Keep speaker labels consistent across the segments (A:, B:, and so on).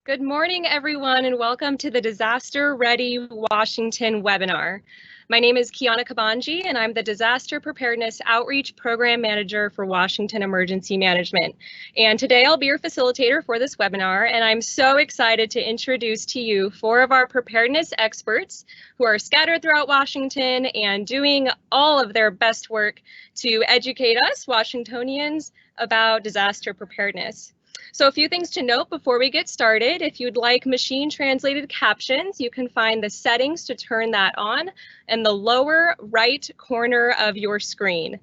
A: Good morning, everyone, and welcome to the Disaster Ready Washington webinar. My name is Kiana Kabanji, and I'm the Disaster Preparedness Outreach Program Manager for Washington Emergency Management. And today I'll be your facilitator for this webinar, and I'm so excited to introduce to you 4 of our preparedness experts who are scattered throughout Washington and doing all of their best work to educate us, Washingtonians, about disaster preparedness. So a few things to note before we get started. If you'd like machine translated captions, you can find the settings to turn that on in the lower right corner of your screen.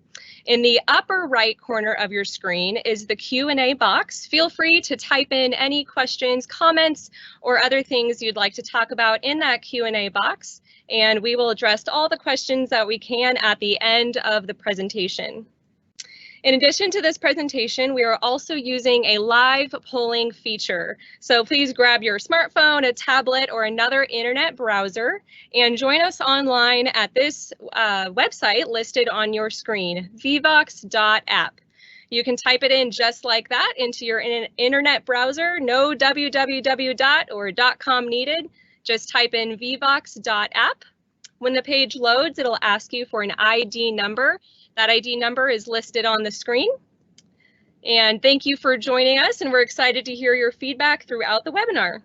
A: In the upper right corner of your screen is the Q&A box. Feel free to type in any questions, comments, or other things you'd like to talk about in that Q&A box, and we will address all the questions that we can at the end of the presentation. In addition to this presentation, we are also using a live polling feature. So please grab your smartphone, a tablet, or another internet browser and join us online at this website listed on your screen, vvox.app. You can type it in just like that into your internet browser, no www or .com needed. Just type in vvox.app. When the page loads, it'll ask you for an ID number. That ID number is listed on the screen. And thank you for joining us, and we're excited to hear your feedback throughout the webinar.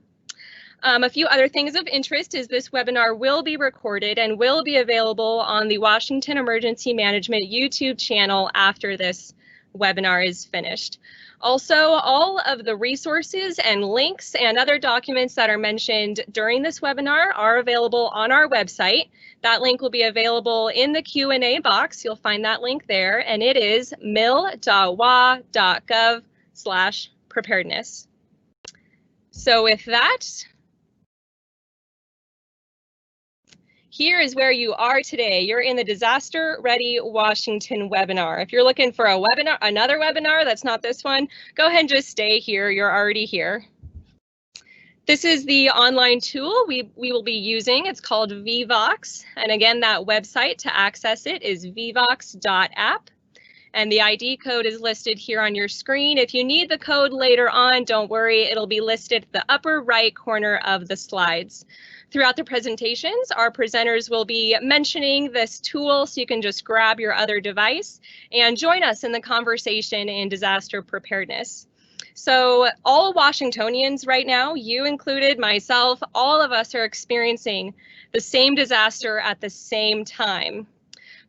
A: A few other things of interest is this webinar will be recorded and will be available on the Washington Emergency Management YouTube channel after this webinar is finished. Also, all of the resources and links and other documents that are mentioned during this webinar are available on our website. That link will be available in the Q&A box. You'll find that link there, and it is mil.wa.gov/preparedness. So with that, here is where you are today. You're in the Disaster Ready Washington webinar. If you're looking for a webinar, another webinar that's not this one, go ahead and just stay here. You're already here. This is the online tool we will be using. It's called vvox. And again, that website to access it is vvox.app. And the ID code is listed here on your screen. If you need the code later on, don't worry, it'll be listed at the upper right corner of the slides. Throughout the presentations, our presenters will be mentioning this tool, so you can just grab your other device and join us in the conversation in disaster preparedness. So all Washingtonians right now, you included, myself, all of us are experiencing the same disaster at the same time.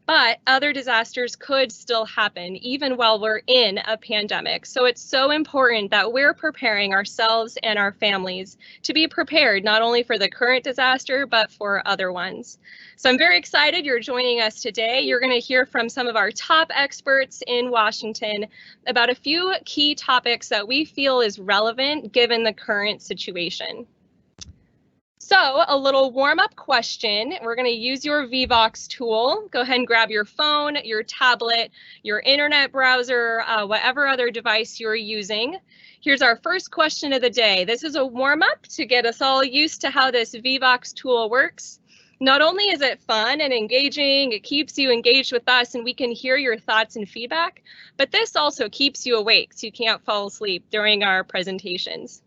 A: But other disasters could still happen even while we're in a pandemic. So it's so important that we're preparing ourselves and our families to be prepared not only for the current disaster, but for other ones. So I'm very excited you're joining us today. You're going to hear from some of our top experts in Washington about a few key topics that we feel is relevant given the current situation. So a little warm-up question. We're going to use your vvox tool. Go ahead and grab your phone, your tablet, your internet browser, whatever other device you're using. Here's our first question of the day. This is a warm-up to get us all used to how this vvox tool works. Not only is it fun and engaging, it keeps you engaged with us and we can hear your thoughts and feedback, but this also keeps you awake so you can't fall asleep during our presentations.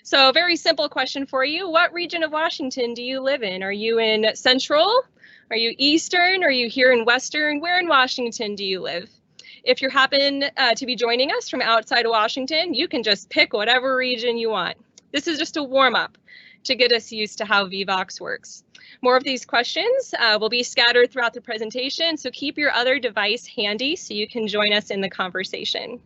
A: So a very simple question for you. What region of Washington do you live in? Are you in Central? Are you Eastern? Are you here in Western? Where in Washington do you live? If you happen to be joining us from outside of Washington, you can just pick whatever region you want. This is just a warm-up to get us used to how vvox works. More of these questions will be scattered throughout the presentation, so keep your other device handy so you can join us in the conversation.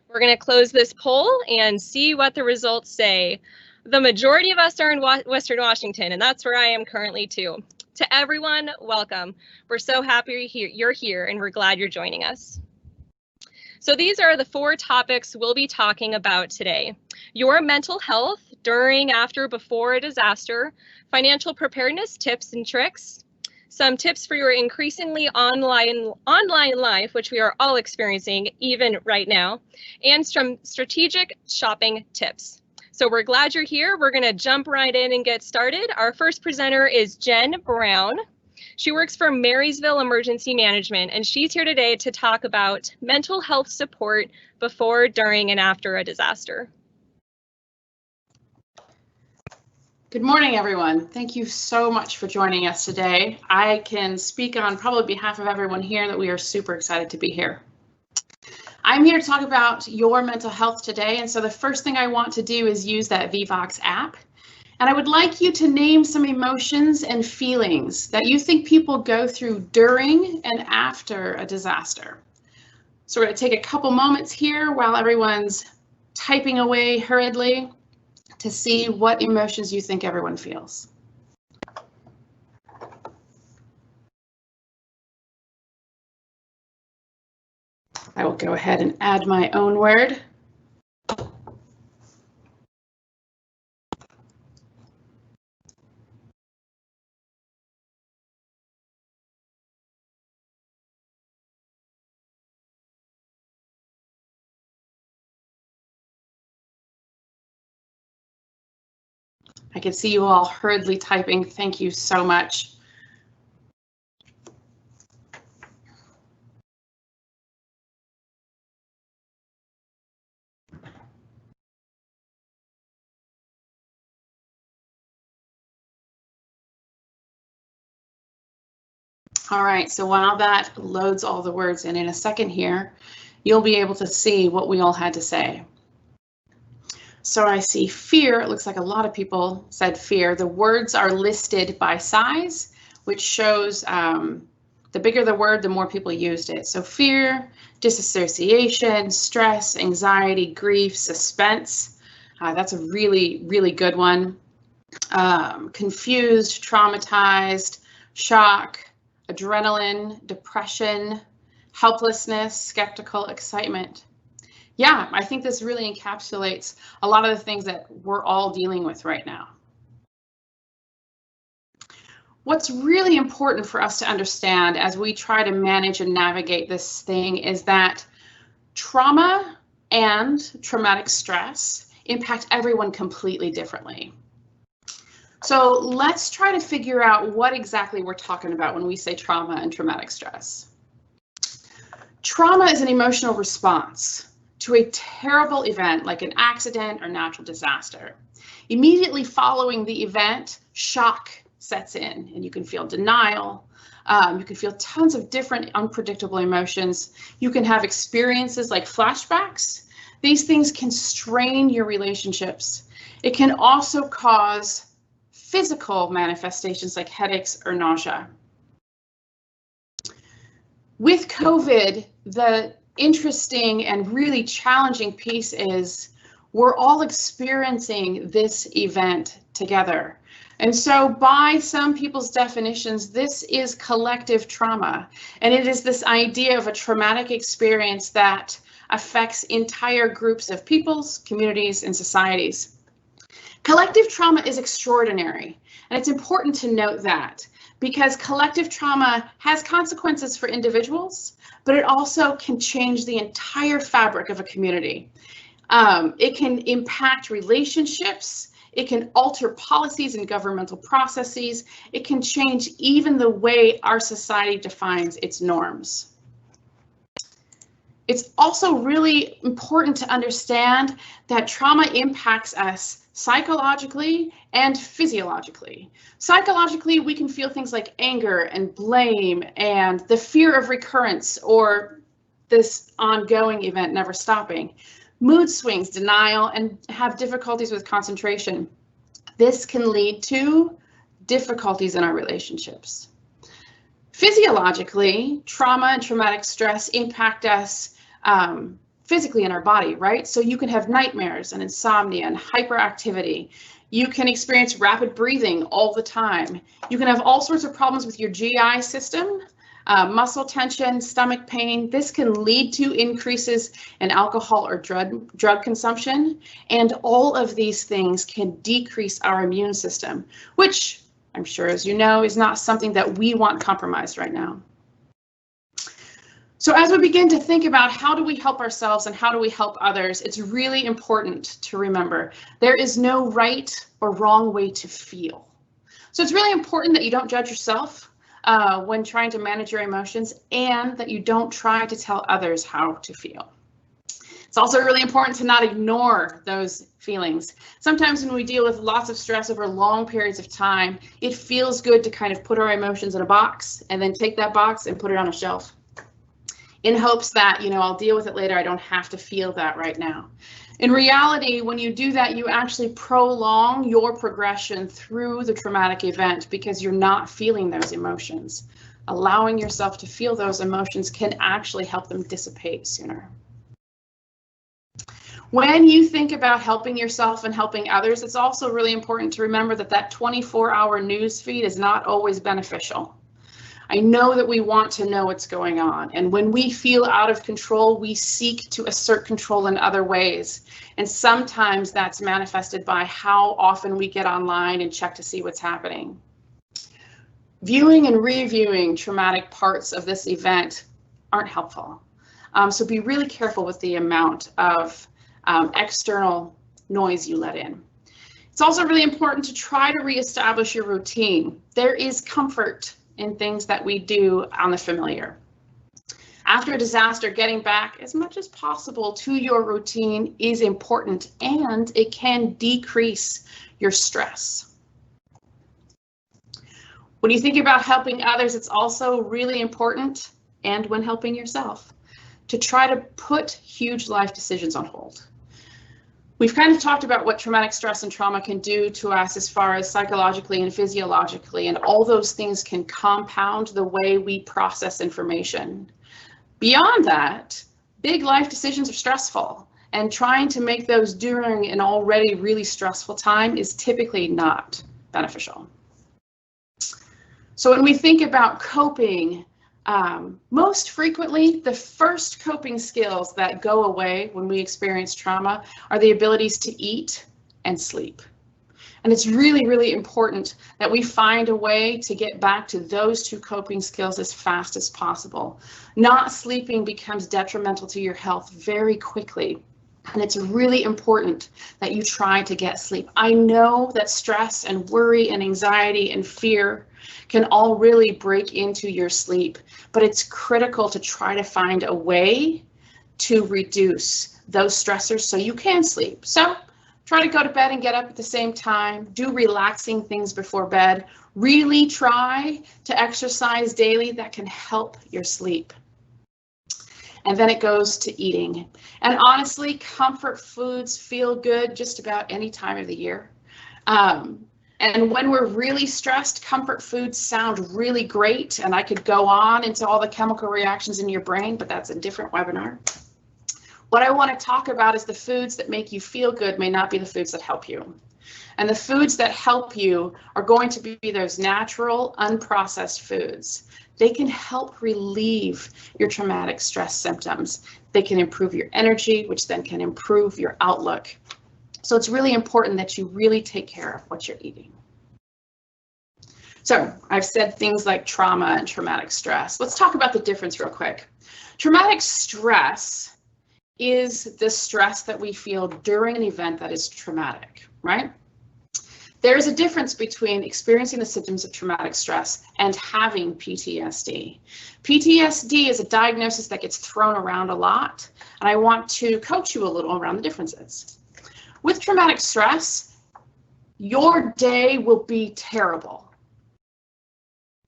A: We're going to close this poll and see what the results say. The majority of us are in Western Washington, and that's where I am currently too. To everyone, welcome. We're so happy you're here, and we're glad you're joining us. So these are the 4 topics we'll be talking about today. Your mental health during, after, before a disaster, financial preparedness tips and tricks, some tips for your increasingly online life, which we are all experiencing even right now, and some strategic shopping tips. So we're glad you're here. We're going to jump right in and get started. Our first presenter is Jen Brown. She works for Marysville Emergency Management, and she's here today to talk about mental health support before, during, and after a disaster.
B: Good morning, everyone. Thank you so much for joining us today. I can speak on probably behalf of everyone here that we are super excited to be here. I'm here to talk about your mental health today, and so the first thing I want to do is use that Vivox app. And I would like you to name some emotions and feelings that you think people go through during and after a disaster. So we're going to take a couple moments here while everyone's typing away hurriedly to see what emotions you think everyone feels. I will go ahead and add my own word. I can see you all hurriedly typing. Thank you so much. All right, so while that loads all the words in a second here, you'll be able to see what we all had to say. So I see fear. It looks like a lot of people said fear. The words are listed by size, which shows the bigger the word, the more people used it. So fear, disassociation, stress, anxiety, grief, suspense. That's a really, really good one. Confused, traumatized, shock, adrenaline, depression, helplessness, skeptical, excitement. Yeah, I think this really encapsulates a lot of the things that we're all dealing with right now. What's really important for us to understand as we try to manage and navigate this thing is that trauma and traumatic stress impact everyone completely differently. So let's try to figure out what exactly we're talking about when we say trauma and traumatic stress. Trauma is an emotional response to a terrible event like an accident or natural disaster. Immediately following the event, shock sets in, and you can feel denial. You can feel tons of different unpredictable emotions. You can have experiences like flashbacks. These things can strain your relationships. It can also cause physical manifestations like headaches or nausea. With COVID, the interesting and really challenging piece is we're all experiencing this event together. And so by some people's definitions, this is collective trauma. And it is this idea of a traumatic experience that affects entire groups of peoples, communities, and societies. Collective trauma is extraordinary, and it's important to note that because collective trauma has consequences for individuals, but it also can change the entire fabric of a community. It can impact relationships. It can alter policies and governmental processes. It can change even the way our society defines its norms. It's also really important to understand that trauma impacts us psychologically and physiologically. Psychologically, we can feel things like anger and blame and the fear of recurrence or this ongoing event never stopping. Mood swings, denial, and have difficulties with concentration. This can lead to difficulties in our relationships. Physiologically, trauma and traumatic stress impact us physically in our body, right? So you can have nightmares and insomnia and hyperactivity. You can experience rapid breathing all the time. You can have all sorts of problems with your GI system, muscle tension, stomach pain. This can lead to increases in alcohol or drug consumption. And all of these things can decrease our immune system, which I'm sure, as you know, is not something that we want compromised right now. So as we begin to think about how do we help ourselves and how do we help others, it's really important to remember there is no right or wrong way to feel. So it's really important that you don't judge yourself when trying to manage your emotions and that you don't try to tell others how to feel. It's also really important to not ignore those feelings. Sometimes when we deal with lots of stress over long periods of time, it feels good to kind of put our emotions in a box and then take that box and put it on a shelf in hopes that, I'll deal with it later. I don't have to feel that right now. In reality, when you do that, you actually prolong your progression through the traumatic event because you're not feeling those emotions. Allowing yourself to feel those emotions can actually help them dissipate sooner. When you think about helping yourself and helping others, it's also really important to remember that 24-hour news feed is not always beneficial. I know that we want to know what's going on, and when we feel out of control, we seek to assert control in other ways. And sometimes that's manifested by how often we get online and check to see what's happening. Viewing and reviewing traumatic parts of this event aren't helpful. So be really careful with the amount of external noise you let in. It's also really important to try to reestablish your routine. There is comfort in things that we do on the familiar. After a disaster, getting back as much as possible to your routine is important, and it can decrease your stress. When you think about helping others, it's also really important, and when helping yourself, to try to put huge life decisions on hold. We've kind of talked about what traumatic stress and trauma can do to us as far as psychologically and physiologically, and all those things can compound the way we process information. Beyond that, big life decisions are stressful, and trying to make those during an already really stressful time is typically not beneficial. So when we think about coping, most frequently, the first coping skills that go away when we experience trauma are the abilities to eat and sleep. And it's really, really important that we find a way to get back to those two coping skills as fast as possible. Not sleeping becomes detrimental to your health very quickly. And it's really important that you try to get sleep. I know that stress and worry and anxiety and fear can all really break into your sleep, but it's critical to try to find a way to reduce those stressors so you can sleep. So try to go to bed and get up at the same time. Do relaxing things before bed. Really try to exercise daily. That can help your sleep. And then it goes to eating. And honestly, comfort foods feel good just about any time of the year. And when we're really stressed, comfort foods sound really great. And I could go on into all the chemical reactions in your brain, but that's a different webinar. What I want to talk about is the foods that make you feel good may not be the foods that help you. And the foods that help you are going to be those natural, unprocessed foods. They can help relieve your traumatic stress symptoms. They can improve your energy, which then can improve your outlook. So it's really important that you really take care of what you're eating. So I've said things like trauma and traumatic stress. Let's talk about the difference real quick. Traumatic stress is the stress that we feel during an event that is traumatic, right? There is a difference between experiencing the symptoms of traumatic stress and having PTSD. PTSD is a diagnosis that gets thrown around a lot, and I want to coach you a little around the differences. With traumatic stress, your day will be terrible,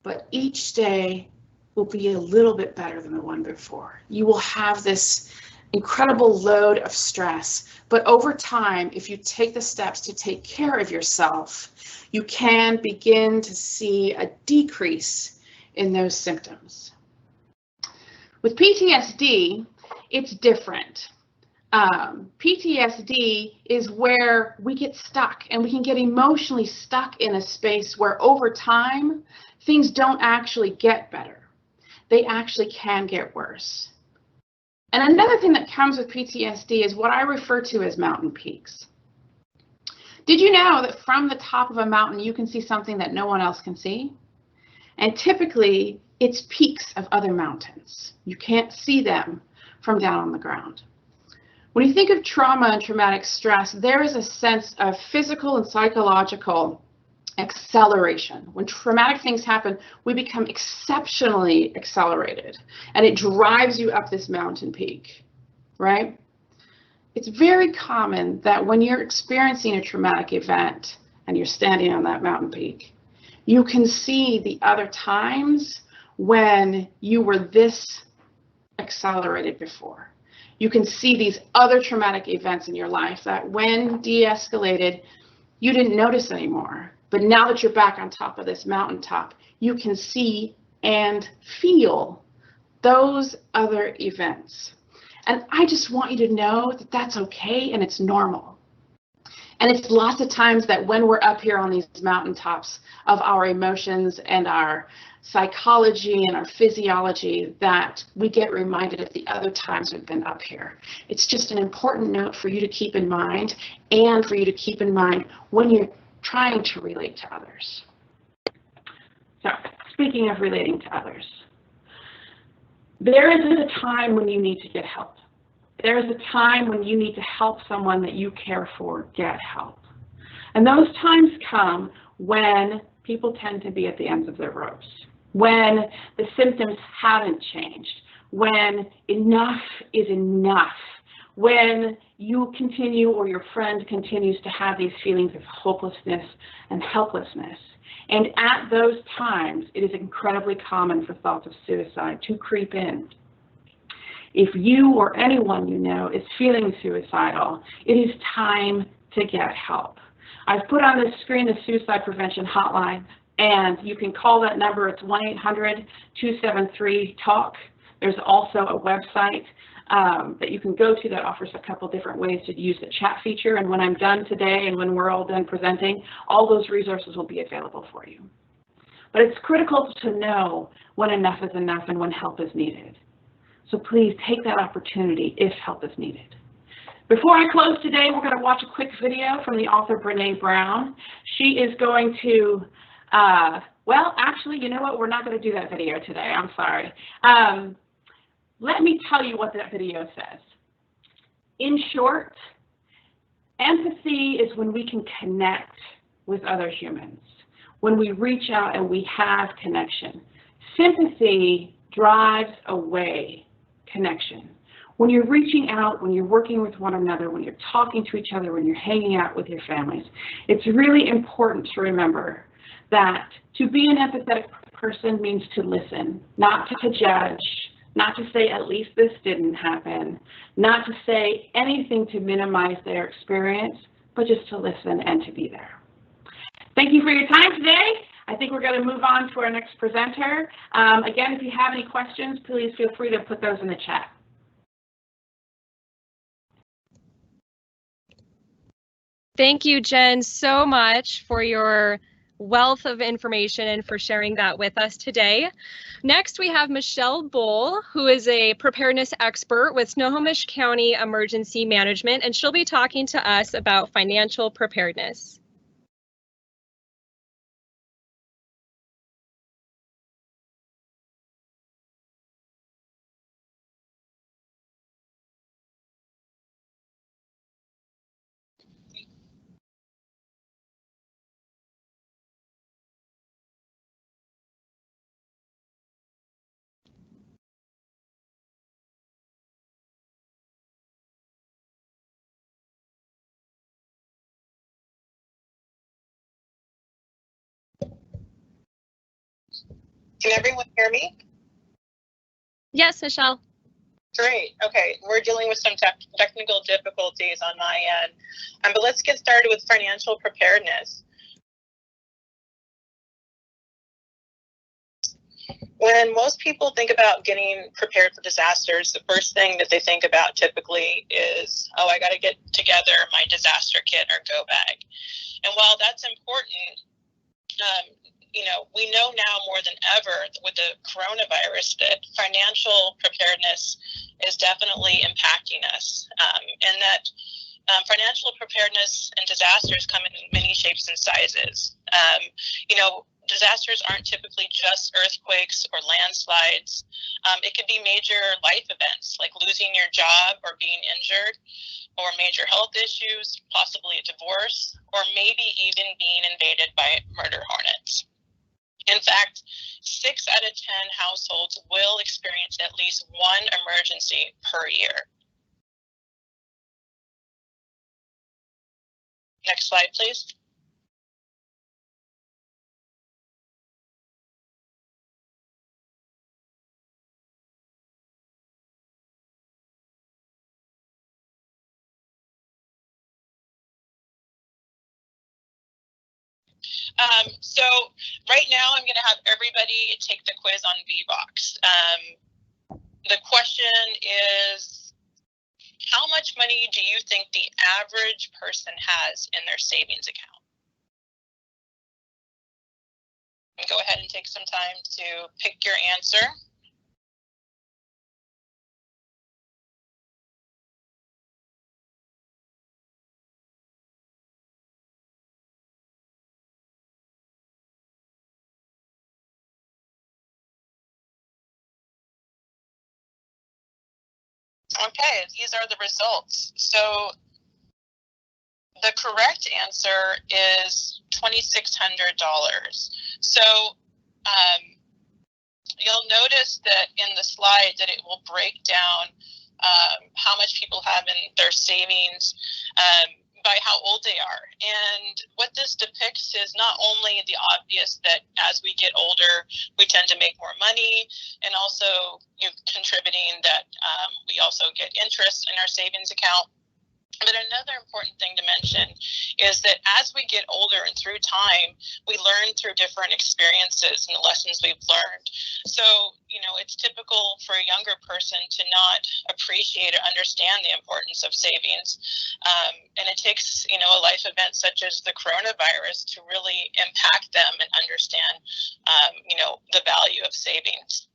B: but each day will be a little bit better than the one before. You will have this incredible load of stress, but over time, if you take the steps to take care of yourself, you can begin to see a decrease in those symptoms. With PTSD, it's different. PTSD is where we get stuck, and we can get emotionally stuck in a space where over time, things don't actually get better. They actually can get worse. And another thing that comes with PTSD is what I refer to as mountain peaks. Did you know that from the top of a mountain, you can see something that no one else can see? And typically, it's peaks of other mountains. You can't see them from down on the ground. When you think of trauma and traumatic stress, there is a sense of physical and psychological acceleration. When traumatic things happen, we become exceptionally accelerated, and it drives you up this mountain peak, right? It's very common that when you're experiencing a traumatic event and you're standing on that mountain peak, you can see the other times when you were this accelerated before. You can see these other traumatic events in your life that when de-escalated, you didn't notice anymore. But now that you're back on top of this mountaintop, you can see and feel those other events. And I just want you to know that that's okay and it's normal. And it's lots of times that when we're up here on these mountaintops of our emotions and our psychology and our physiology that we get reminded of the other times we've been up here. It's just an important note for you to keep in mind, and for you to keep in mind when you're trying to relate to others. So, speaking of relating to others, there is a time when you need to get help. There is a time when you need to help someone that you care for get help. And those times come when people tend to be at the ends of their ropes, when the symptoms haven't changed, when enough is enough, when you continue or your friend continues to have these feelings of hopelessness and helplessness. And at those times, it is incredibly common for thoughts of suicide to creep in. If you or anyone you know is feeling suicidal, it is time to get help. I've put on the screen the suicide prevention hotline, and you can call that number. It's 1-800-273-TALK. There's also a website that you can go to that offers a couple different ways to use the chat feature. And when I'm done today and when we're all done presenting, all those resources will be available for you. But it's critical to know when enough is enough and when help is needed. So please take that opportunity if help is needed. Before I close today, we're going to watch a quick video from the author Brene Brown. She is going to, well, actually, you know what? We're not going to do that video today. I'm sorry. Let me tell you what that video says. In short, empathy is when we can connect with other humans, when we reach out and we have connection. Sympathy drives away connection. When you're reaching out, when you're working with one another, when you're talking to each other, when you're hanging out with your families, it's really important to remember that to be an empathetic person means to listen, not to judge, not to say at least this didn't happen, not to say anything to minimize their experience, but just to listen and to be there. Thank you for your time today. I think we're going to move on to our next presenter. Again, if you have any questions, please feel free to put those in the chat.
A: Thank you, Jen, so much for your wealth of information and for sharing that with us today. Next, we have Michelle Bull, who is a preparedness expert with Snohomish County Emergency Management, and she'll be talking to us about financial preparedness.
C: Can everyone hear me?
A: Yes, Michelle.
C: Great. Okay, we're dealing with some technical difficulties on my end, but let's get started with financial preparedness. When most people think about getting prepared for disasters, the first thing that they think about typically is, oh, I got to get together my disaster kit or go bag. And while that's important, you know, we know now more than ever with the coronavirus that financial preparedness is definitely impacting us, and that financial preparedness and disasters come in many shapes and sizes. You know, disasters aren't typically just earthquakes or landslides. It could be major life events like losing your job or being injured, or major health issues, possibly a divorce, or maybe even being invaded by murder hornets. In fact, 6 out of 10 households will experience at least one emergency per year. Next slide, please. So right now I'm going to have everybody take the quiz on VBox. The question is, how much money do you think the average person has in their savings account? And go ahead and take some time to pick your answer. Okay, these are the results. So the correct answer is $2,600. So you'll notice that in the slide that it will break down how much people have in their savings by how old they are. And what this depicts is not only the obvious that as we get older, we tend to make more money, and also contributing that we also get interest in our savings account. But another important thing to mention is that as we get older and through time, we learn through different experiences and the lessons we've learned. So, it's typical for a younger person to not appreciate or understand the importance of savings. And it takes, a life event such as the coronavirus to really impact them and understand, the value of savings.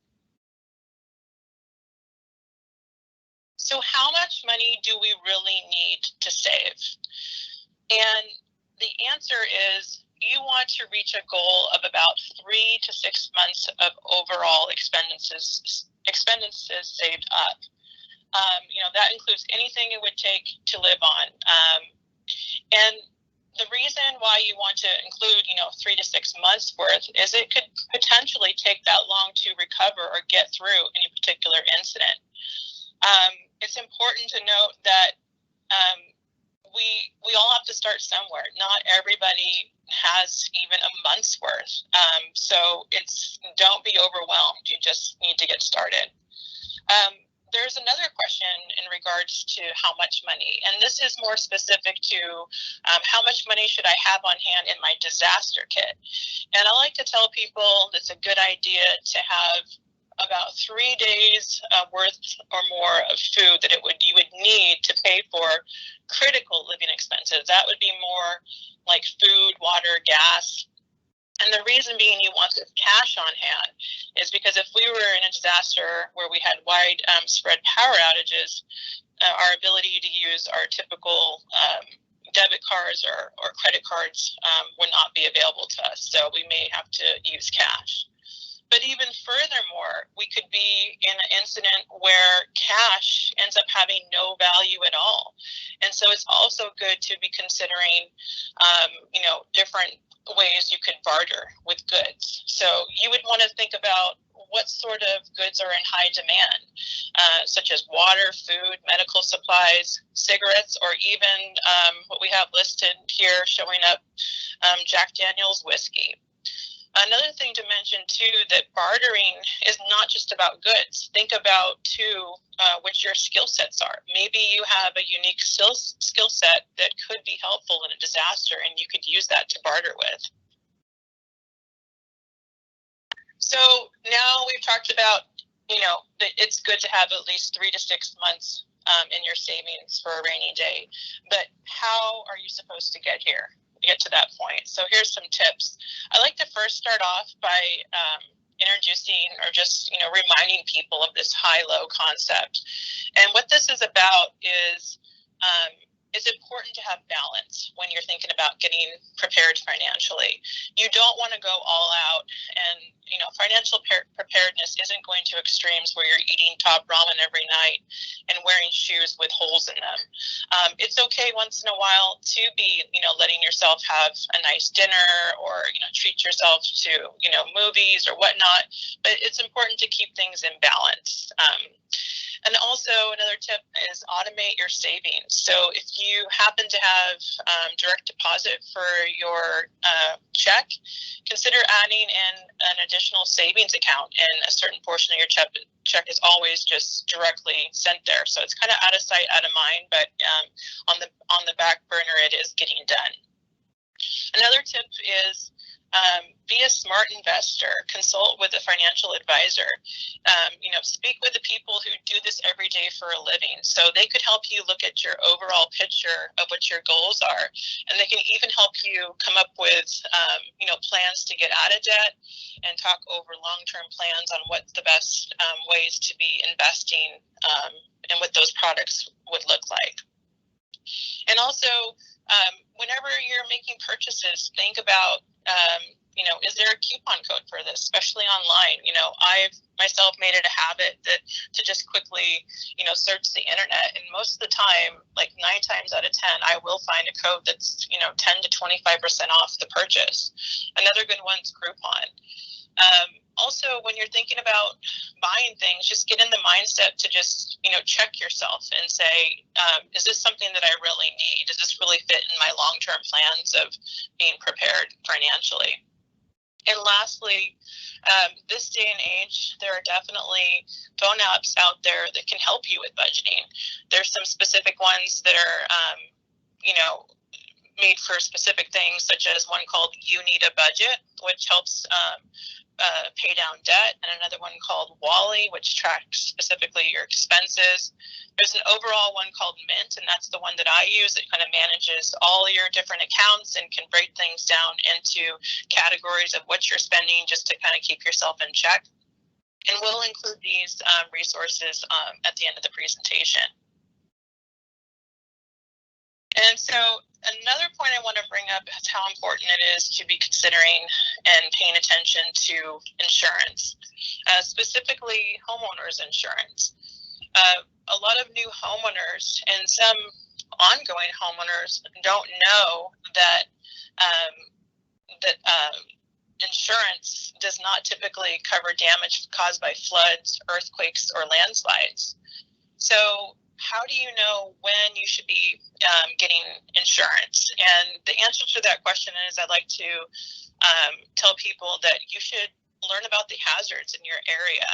C: So how much money do we really need to save? And the answer is you want to reach a goal of about 3 to 6 months of overall expenses saved up. That includes anything it would take to live on. And the reason why you want to include, 3 to 6 months worth is it could potentially take that long to recover or get through any particular incident. It's important to note that we all have to start somewhere. Not everybody has even a month's worth. So don't be overwhelmed. You just need to get started. There's another question in regards to how much money, and this is more specific to how much money should I have on hand in my disaster kit. And I like to tell people it's a good idea to have about 3 days worth or more of food that you would need to pay for critical living expenses. That would be more like food, water, gas. And the reason being you want this cash on hand is because if we were in a disaster where we had widespread power outages, our ability to use our typical debit cards or credit cards would not be available to us. So we may have to use cash. But even furthermore, we could be in an incident where cash ends up having no value at all. And so it's also good to be considering, different ways you could barter with goods. So you would want to think about what sort of goods are in high demand, such as water, food, medical supplies, cigarettes, or even what we have listed here showing up, Jack Daniel's whiskey. Another thing to mention, too, that bartering is not just about goods. Think about, too, what your skill sets are. Maybe you have a unique skill set that could be helpful in a disaster, and you could use that to barter with. So now we've talked about, that it's good to have at least 3 to 6 months in your savings for a rainy day. But how are you supposed to get here? Get to that point. So here's some tips. I like to first start off by introducing or just reminding people of this high-low concept. And what this is about is it's important to have balance when you're thinking about getting prepared financially. You don't want to go all out, and financial preparedness isn't going to extremes where you're eating top ramen every night and wearing shoes with holes in them. It's okay once in a while to be letting yourself have a nice dinner or treat yourself to movies or whatnot, but it's important to keep things in balance. And also another tip is automate your savings. So if you happen to have direct deposit for your check, consider adding in an additional savings account, and a certain portion of your check is always just directly sent there. So it's kind of out of sight, out of mind, but on the back burner, it is getting done. Another tip is be a smart investor. Consult with a financial advisor. Speak with the people who do this every day for a living. So they could help you look at your overall picture of what your goals are, and they can even help you come up with, plans to get out of debt, and talk over long-term plans on what the best ways to be investing and what those products would look like. And also, whenever you're making purchases, think about, is there a coupon code for this, especially online? I've myself made it a habit to just quickly, search the internet. And most of the time, like 9 times out of 10, I will find a code that's, 10 to 25% off the purchase. Another good one's Groupon. Also, when you're thinking about buying things, just get in the mindset to just, check yourself and say, is this something that I really need? Does this really fit in my long-term plans of being prepared financially? And lastly, this day and age, there are definitely phone apps out there that can help you with budgeting. There's some specific ones that are, made for specific things, such as one called You Need a Budget, which helps pay down debt, and another one called Wally, which tracks specifically your expenses. There's an overall one called Mint, and that's the one that I use. It kind of manages all your different accounts and can break things down into categories of what you're spending, just to kind of keep yourself in check. And we'll include these resources at the end of the presentation. And so another point I want to bring up is how important it is to be considering and paying attention to insurance, specifically homeowners insurance. A lot of new homeowners and some ongoing homeowners don't know that insurance does not typically cover damage caused by floods, earthquakes, or landslides. So how do you know when you should be getting insurance? And the answer to that question is, I'd like to tell people that you should learn about the hazards in your area.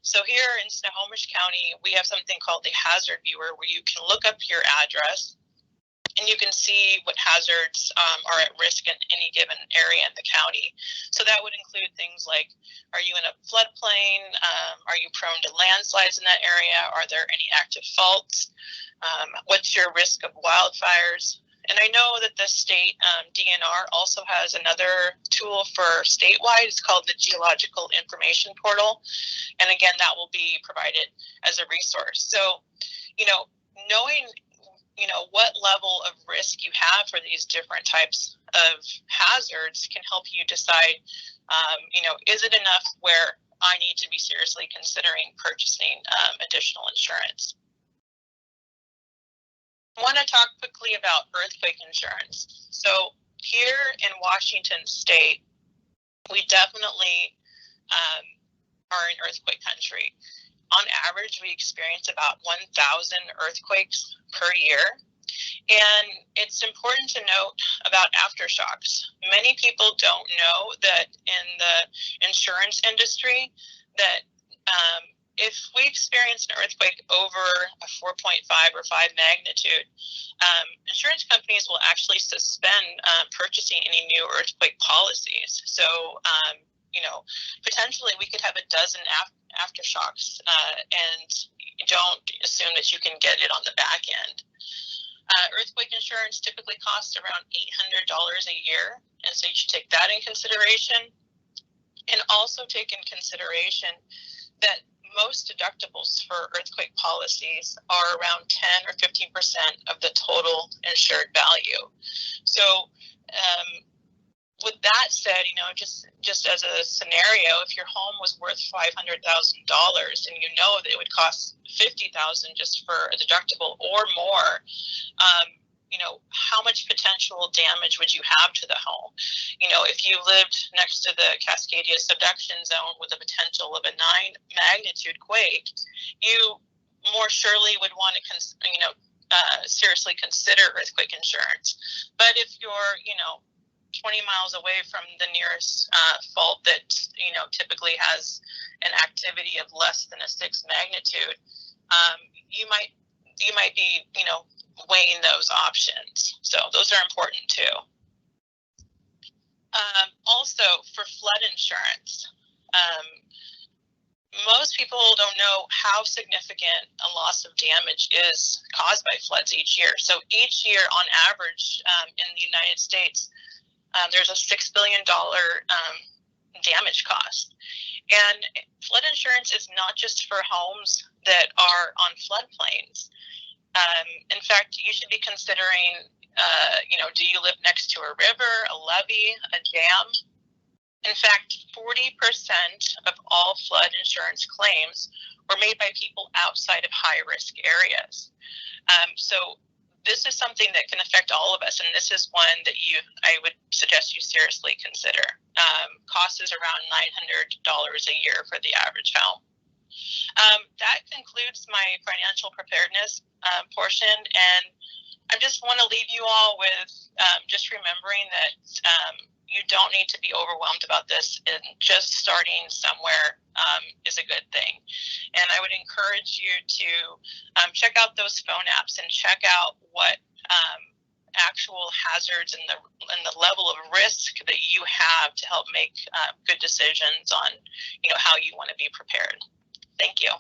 C: So here in Snohomish County, we have something called the Hazard Viewer, where you can look up your address and you can see what hazards are at risk in any given area in the county. So that would include things like, are you in a floodplain? Are you prone to landslides in that area? Are there any active faults? What's your risk of wildfires? And I know that the state DNR also has another tool for statewide. It's called the Geological Information Portal. And again, that will be provided as a resource. So, knowing what level of risk you have for these different types of hazards can help you decide, is it enough where I need to be seriously considering purchasing additional insurance? I want to talk quickly about earthquake insurance. So here in Washington State, we definitely are an earthquake country. On average, we experience about 1,000 earthquakes per year. And it's important to note about aftershocks. Many people don't know that in the insurance industry that if we experience an earthquake over a 4.5 or 5 magnitude, insurance companies will actually suspend purchasing any new earthquake policies. So, potentially we could have a dozen aftershocks, and don't assume that you can get it on the back end. Earthquake insurance typically costs around $800 a year, and so you should take that in consideration. And also take in consideration that most deductibles for earthquake policies are around 10 or 15% of the total insured value. So with that said, just as a scenario, if your home was worth $500,000 and you know that it would cost $50,000 just for a deductible or more, how much potential damage would you have to the home? If you lived next to the Cascadia subduction zone with a potential of a 9 magnitude quake, you more surely would want to, seriously consider earthquake insurance. But if you're, 20 miles away from the nearest fault that, typically has an activity of less than a 6 magnitude, you might be, weighing those options. So those are important too. Also, for flood insurance, most people don't know how significant a loss of damage is caused by floods each year. So each year, on average, in the United States, there's a $6 billion damage cost. And flood insurance is not just for homes that are on floodplains. In fact, you should be considering, do you live next to a river, a levee, a dam? In fact, 40% of all flood insurance claims were made by people outside of high-risk areas. So this is something that can affect all of us, and this is one that I would suggest you seriously consider. Cost is around $900 a year for the average home. That concludes my financial preparedness portion, and I just want to leave you all with just remembering that you don't need to be overwhelmed about this, and just starting somewhere is a good thing. And I would encourage you to check out those phone apps and check out what actual hazards and the level of risk that you have to help make good decisions on, how you want to be prepared. Thank you.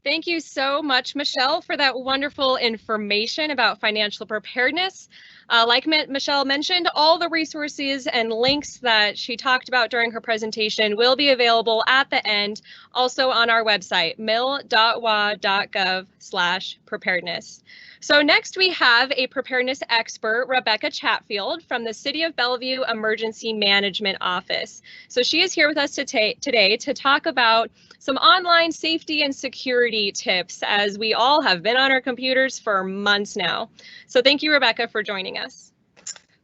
A: Thank you so much, Michelle, for that wonderful information about financial preparedness. Like Michelle mentioned, all the resources and links that she talked about during her presentation will be available at the end, also on our website, mil.wa.gov/preparedness. So next we have a preparedness expert, Rebecca Chatfield from the City of Bellevue Emergency Management Office. So she is here with us today to talk about some online safety and security tips, as we all have been on our computers for months now. So thank you, Rebecca, for joining us.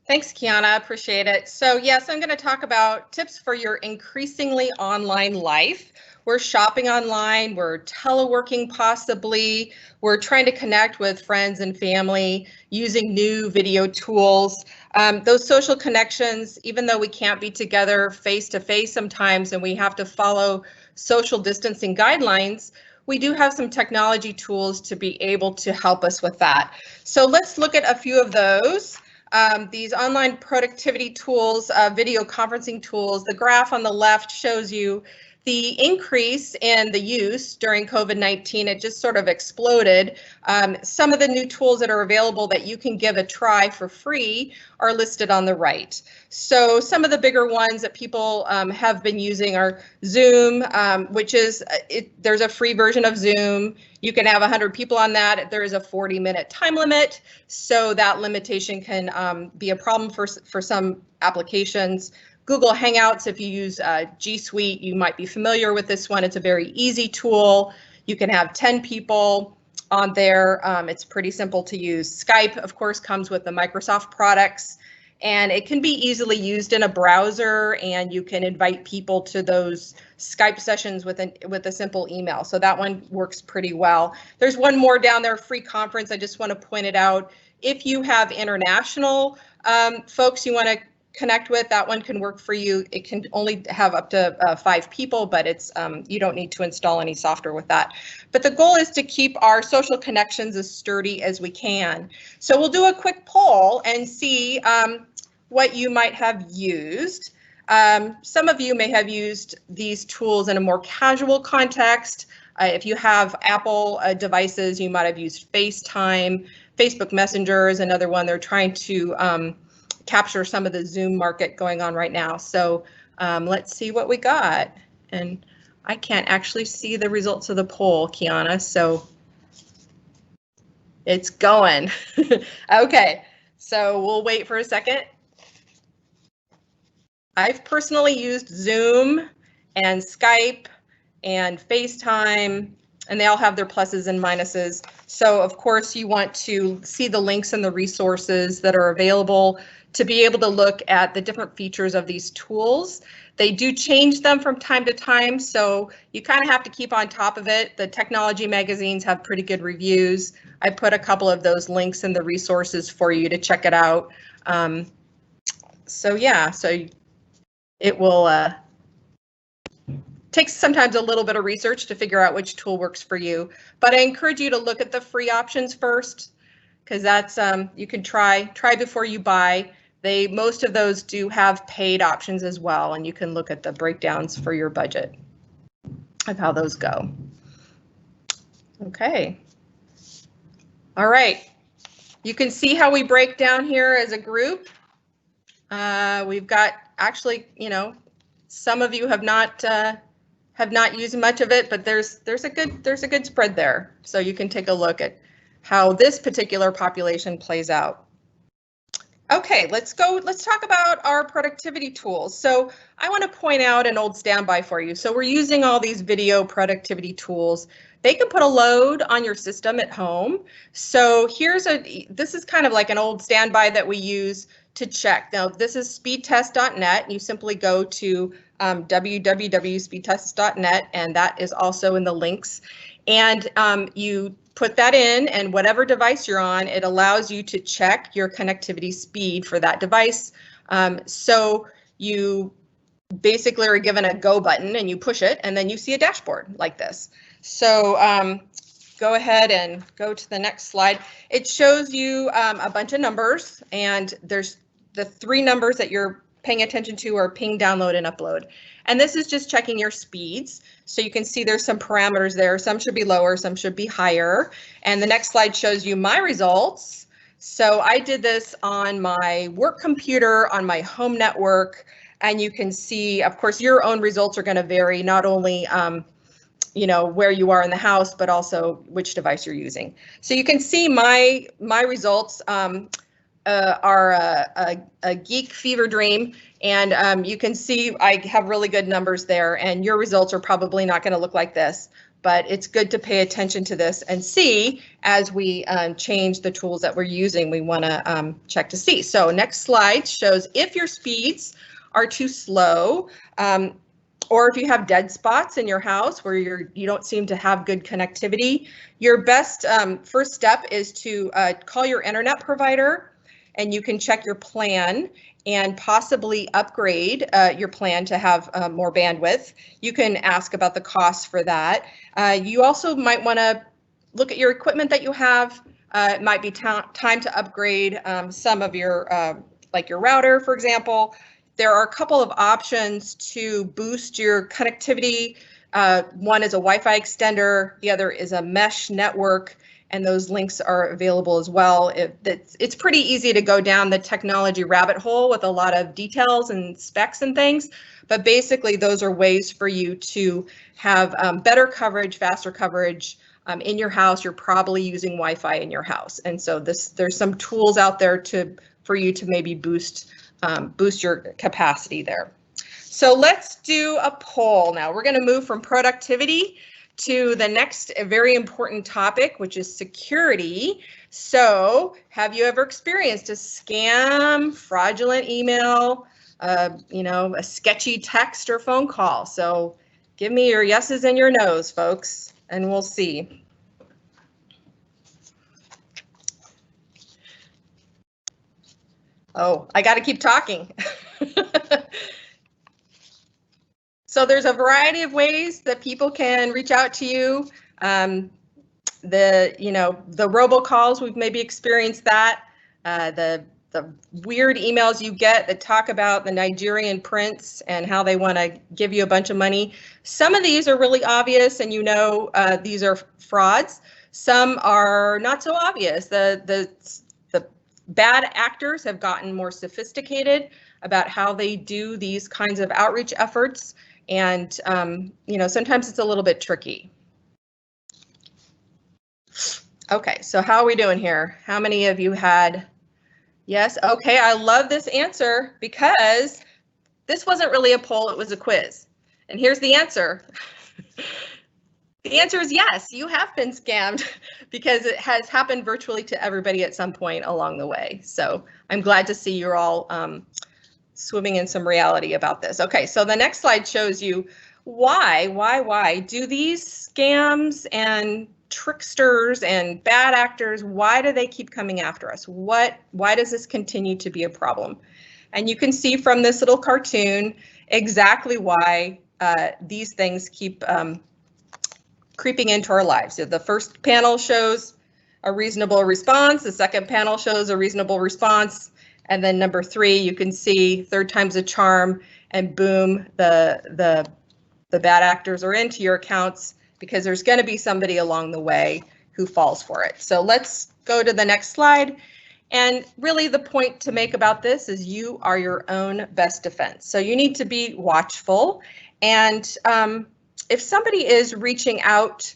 D: Thanks, Kiana. Appreciate it. So yes, I'm going to talk about tips for your increasingly online life. We're shopping online, we're teleworking possibly, we're trying to connect with friends and family using new video tools. Those social connections, even though we can't be together face to face sometimes and we have to follow social distancing guidelines, we do have some technology tools to be able to help us with that. So let's look at a few of those. These online productivity tools, video conferencing tools. The graph on the left shows you the increase in the use during COVID-19. It just sort of exploded. Some of the new tools that are available that you can give a try for free are listed on the right. So some of the bigger ones that people have been using are Zoom, which is, there's a free version of Zoom. You can have 100 people on that. There is a 40-minute time limit, so that limitation can be a problem for some applications. Google Hangouts, if you use G Suite, you might be familiar with this one. It's a very easy tool. You can have 10 people on there. It's pretty simple to use. Skype, of course, comes with the Microsoft products, and it can be easily used in a browser, and you can invite people to those Skype sessions with a simple email. So that one works pretty well. There's one more down there, free conference. I just want to point it out. If you have international folks you want to connect with, that one can work for you. It can only have up to 5 people, but it's you don't need to install any software with that. But the goal is to keep our social connections as sturdy as we can. So we'll do a quick poll and see what you might have used. Some of you may have used these tools in a more casual context. If you have Apple devices, you might have used FaceTime. Facebook Messenger is another one. They're trying to capture some of the Zoom market going on right now. So let's see what we got. And I can't actually see the results of the poll, Kiana, so it's going. Okay, so we'll wait for a second. I've personally used Zoom and Skype and FaceTime and they all have their pluses and minuses. So of course you want to see the links and the resources that are available to be able to look at the different features of these tools. They do change them from time to time, so you kind of have to keep on top of it. The technology magazines have pretty good reviews. I put a couple of those links in the resources for you to check it out. So yeah, so it will take sometimes a little bit of research to figure out which tool works for you. But I encourage you to look at the free options first, because that's you can try before you buy. Most of those do have paid options as well, and you can look at the breakdowns for your budget of how those go. Okay. All right. You can see how we break down here as a group. We've got actually, you know, some of you have not used much of it, but there's a good spread there. So you can take a look at how this particular population plays out. Okay, let's talk about our productivity tools. So I want to point out an old standby for you. So we're using all these video productivity tools. They can put a load on your system at home. So this is kind of like an old standby that we use to check. Now this is speedtest.net. You simply go to www.speedtest.net, and that is also in the links. And you put that in, and whatever device you're on, it allows you to check your connectivity speed for that device. So you basically are given a go button and you push it, and then you see a dashboard like this. So go ahead and go to the next slide. It shows you a bunch of numbers, and there's the 3 numbers that you're paying attention to are ping, download, and upload. And this is just checking your speeds. So you can see there's some parameters there. Some should be lower, some should be higher. And the next slide shows you my results. So I did this on my work computer, on my home network, and you can see, of course, your own results are going to vary, not only you know, where you are in the house, but also which device you're using. So you can see my results are a geek fever dream, and you can see I have really good numbers there, and your results are probably not going to look like this, but it's good to pay attention to this and see as we change the tools that we're using. We want to check to see. So next slide shows if your speeds are too slow, or if you have dead spots in your house where you don't seem to have good connectivity, your best first step is to call your internet provider, and you can check your plan and possibly upgrade your plan to have more bandwidth. You can ask about the cost for that. You also might want to look at your equipment that you have. It might be time to upgrade some of your, like your router, for example. There are a couple of options to boost your connectivity. One is a Wi-Fi extender, the other is a mesh network, and those links are available as well. It's pretty easy to go down the technology rabbit hole with a lot of details and specs and things, but basically those are ways for you to have better coverage, faster coverage in your house. You're probably using Wi-Fi in your house, and so there's some tools out there for you to maybe boost your capacity there. So let's do a poll now. We're going to move from productivity to the next very important topic, which is security. So have you ever experienced a scam, fraudulent email, you know, a sketchy text or phone call? So give me your yeses and your nos, folks, and we'll see. Oh, I got to keep talking. So there's a variety of ways that people can reach out to you. The robocalls, we've maybe experienced that. The weird emails you get that talk about the Nigerian prince and how they want to give you a bunch of money. Some of these are really obvious, and these are frauds. Some are not so obvious. The bad actors have gotten more sophisticated about how they do these kinds of outreach efforts. And, sometimes it's a little bit tricky. Okay, so how are we doing here? How many of you had yes? Okay, I love this answer because this wasn't really a poll, it was a quiz. And here's the answer. The answer is yes, you have been scammed because it has happened virtually to everybody at some point along the way. So I'm glad to see you're all swimming in some reality about this. Okay, so the next slide shows you why do these scams and tricksters and bad actors, why do they keep coming after us? Why does this continue to be a problem? And you can see from this little cartoon exactly why these things keep creeping into our lives. So the first panel shows a reasonable response. The second panel shows a reasonable response. And then number 3, you can see third time's a charm, and boom, the bad actors are into your accounts because there's going to be somebody along the way who falls for it. So let's go to the next slide. And really the point to make about this is you are your own best defense. So you need to be watchful. And if somebody is reaching out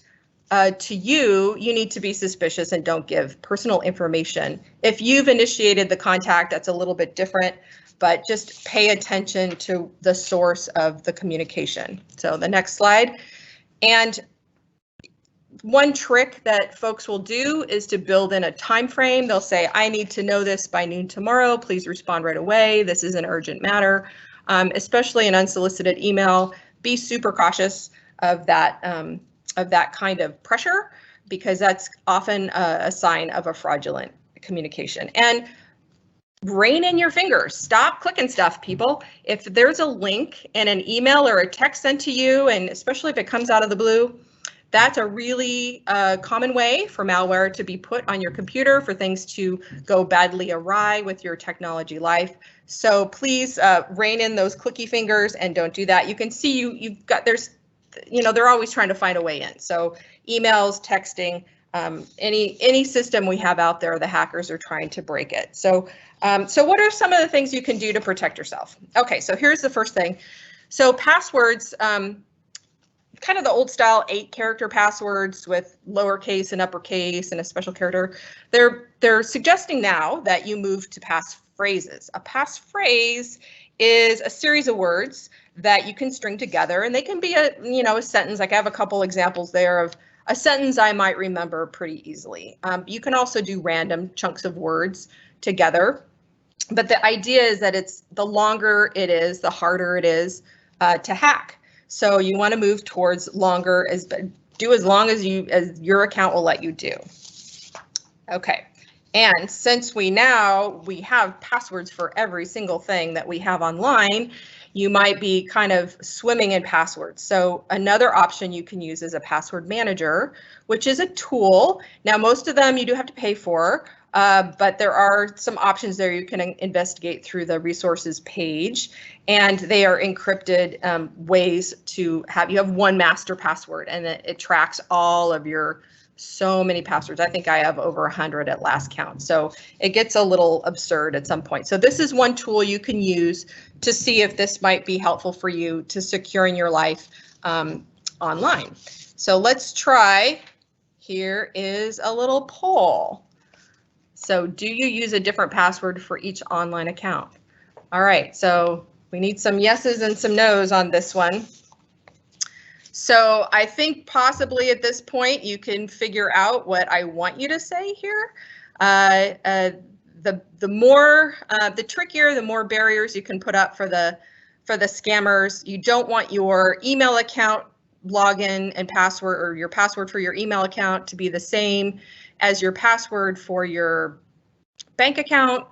D: to you, you need to be suspicious and don't give personal information. If you've initiated the contact, that's a little bit different, but just pay attention to the source of the communication. So the next slide. And one trick that folks will do is to build in a time frame. They'll say, I need to know this by noon tomorrow. Please respond right away. This is an urgent matter, especially an unsolicited email. Be super cautious of that kind of pressure, because that's often a sign of a fraudulent communication. And rein in your fingers. Stop clicking stuff, people. If there's a link in an email or a text sent to you, and especially if it comes out of the blue, that's a really common way for malware to be put on your computer, for things to go badly awry with your technology life. So please rein in those clicky fingers and don't do that. You can see you've got, they're always trying to find a way in. So emails, texting, any system we have out there, the hackers are trying to break it. So what are some of the things you can do to protect yourself? Okay, so here's the first thing. So passwords, kind of the old style 8-character passwords with lowercase and uppercase and a special character. They're suggesting now that you move to passphrases. A passphrase is a series of words that you can string together, and they can be a sentence. Like I have a couple examples there of a sentence I might remember pretty easily. You can also do random chunks of words together, but the idea is that it's the longer it is, the harder it is to hack. So you want to move towards longer, do as long as your account will let you do. Okay, and since we have passwords for every single thing that we have online, you might be kind of swimming in passwords. So another option you can use is a password manager, which is a tool. Now, most of them you do have to pay for, but there are some options there you can investigate through the resources page, and they are encrypted ways to you have one master password, and it tracks all of your so many passwords. I think I have over 100 at last count. So it gets a little absurd at some point. So this is one tool you can use to see if this might be helpful for you to securing your life online. So let's try. Here is a little poll. So do you use a different password for each online account? All right, so we need some yeses and some nos on this one. So I think possibly at this point you can figure out what I want you to say here. The trickier, the more barriers you can put up for the scammers. You don't want your email account login and password, or your password for your email account, to be the same as your password for your bank account,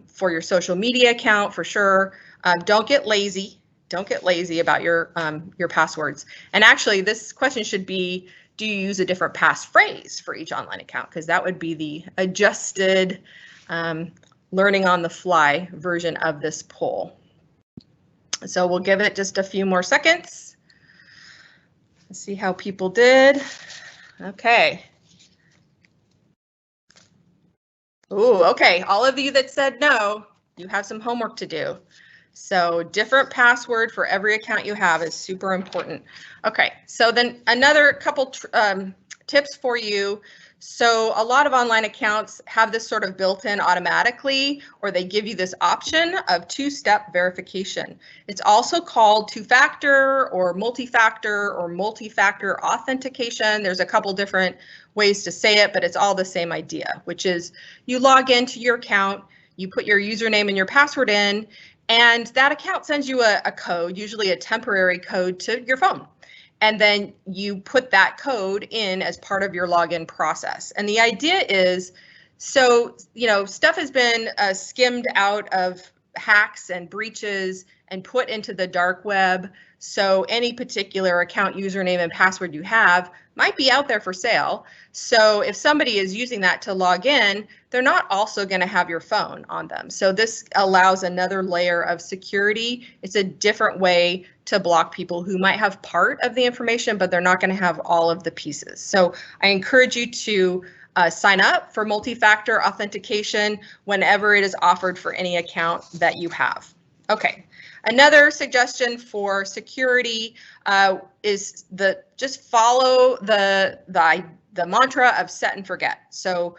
D: for your social media account, for sure. Don't get lazy. Don't get lazy about your passwords. And actually, this question should be, do you use a different passphrase for each online account? Because that would be the adjusted learning on the fly version of this poll. So we'll give it just a few more seconds. Let's see how people did. Okay. Ooh, okay. All of you that said no, you have some homework to do. So different password for every account you have is super important. Okay, so then another couple tips for you So a lot of online accounts have this sort of built in automatically, or they give you this option of two-step verification. It's also called two-factor or multi-factor authentication. There's a couple different ways to say it, but it's all the same idea, which is you log into your account, you put your username and your password in, and that account sends you a code, usually a temporary code, to your phone. And then you put that code in as part of your login process. And the idea is, so, stuff has been skimmed out of hacks and breaches and put into the dark web. So any particular account username and password you have might be out there for sale. So if somebody is using that to log in, they're not also going to have your phone on them. So this allows another layer of security. It's a different way to block people who might have part of the information, but they're not going to have all of the pieces. So I encourage you to sign up for multi-factor authentication whenever it is offered for any account that you have. Okay. Another suggestion for security is just follow the mantra of set and forget. So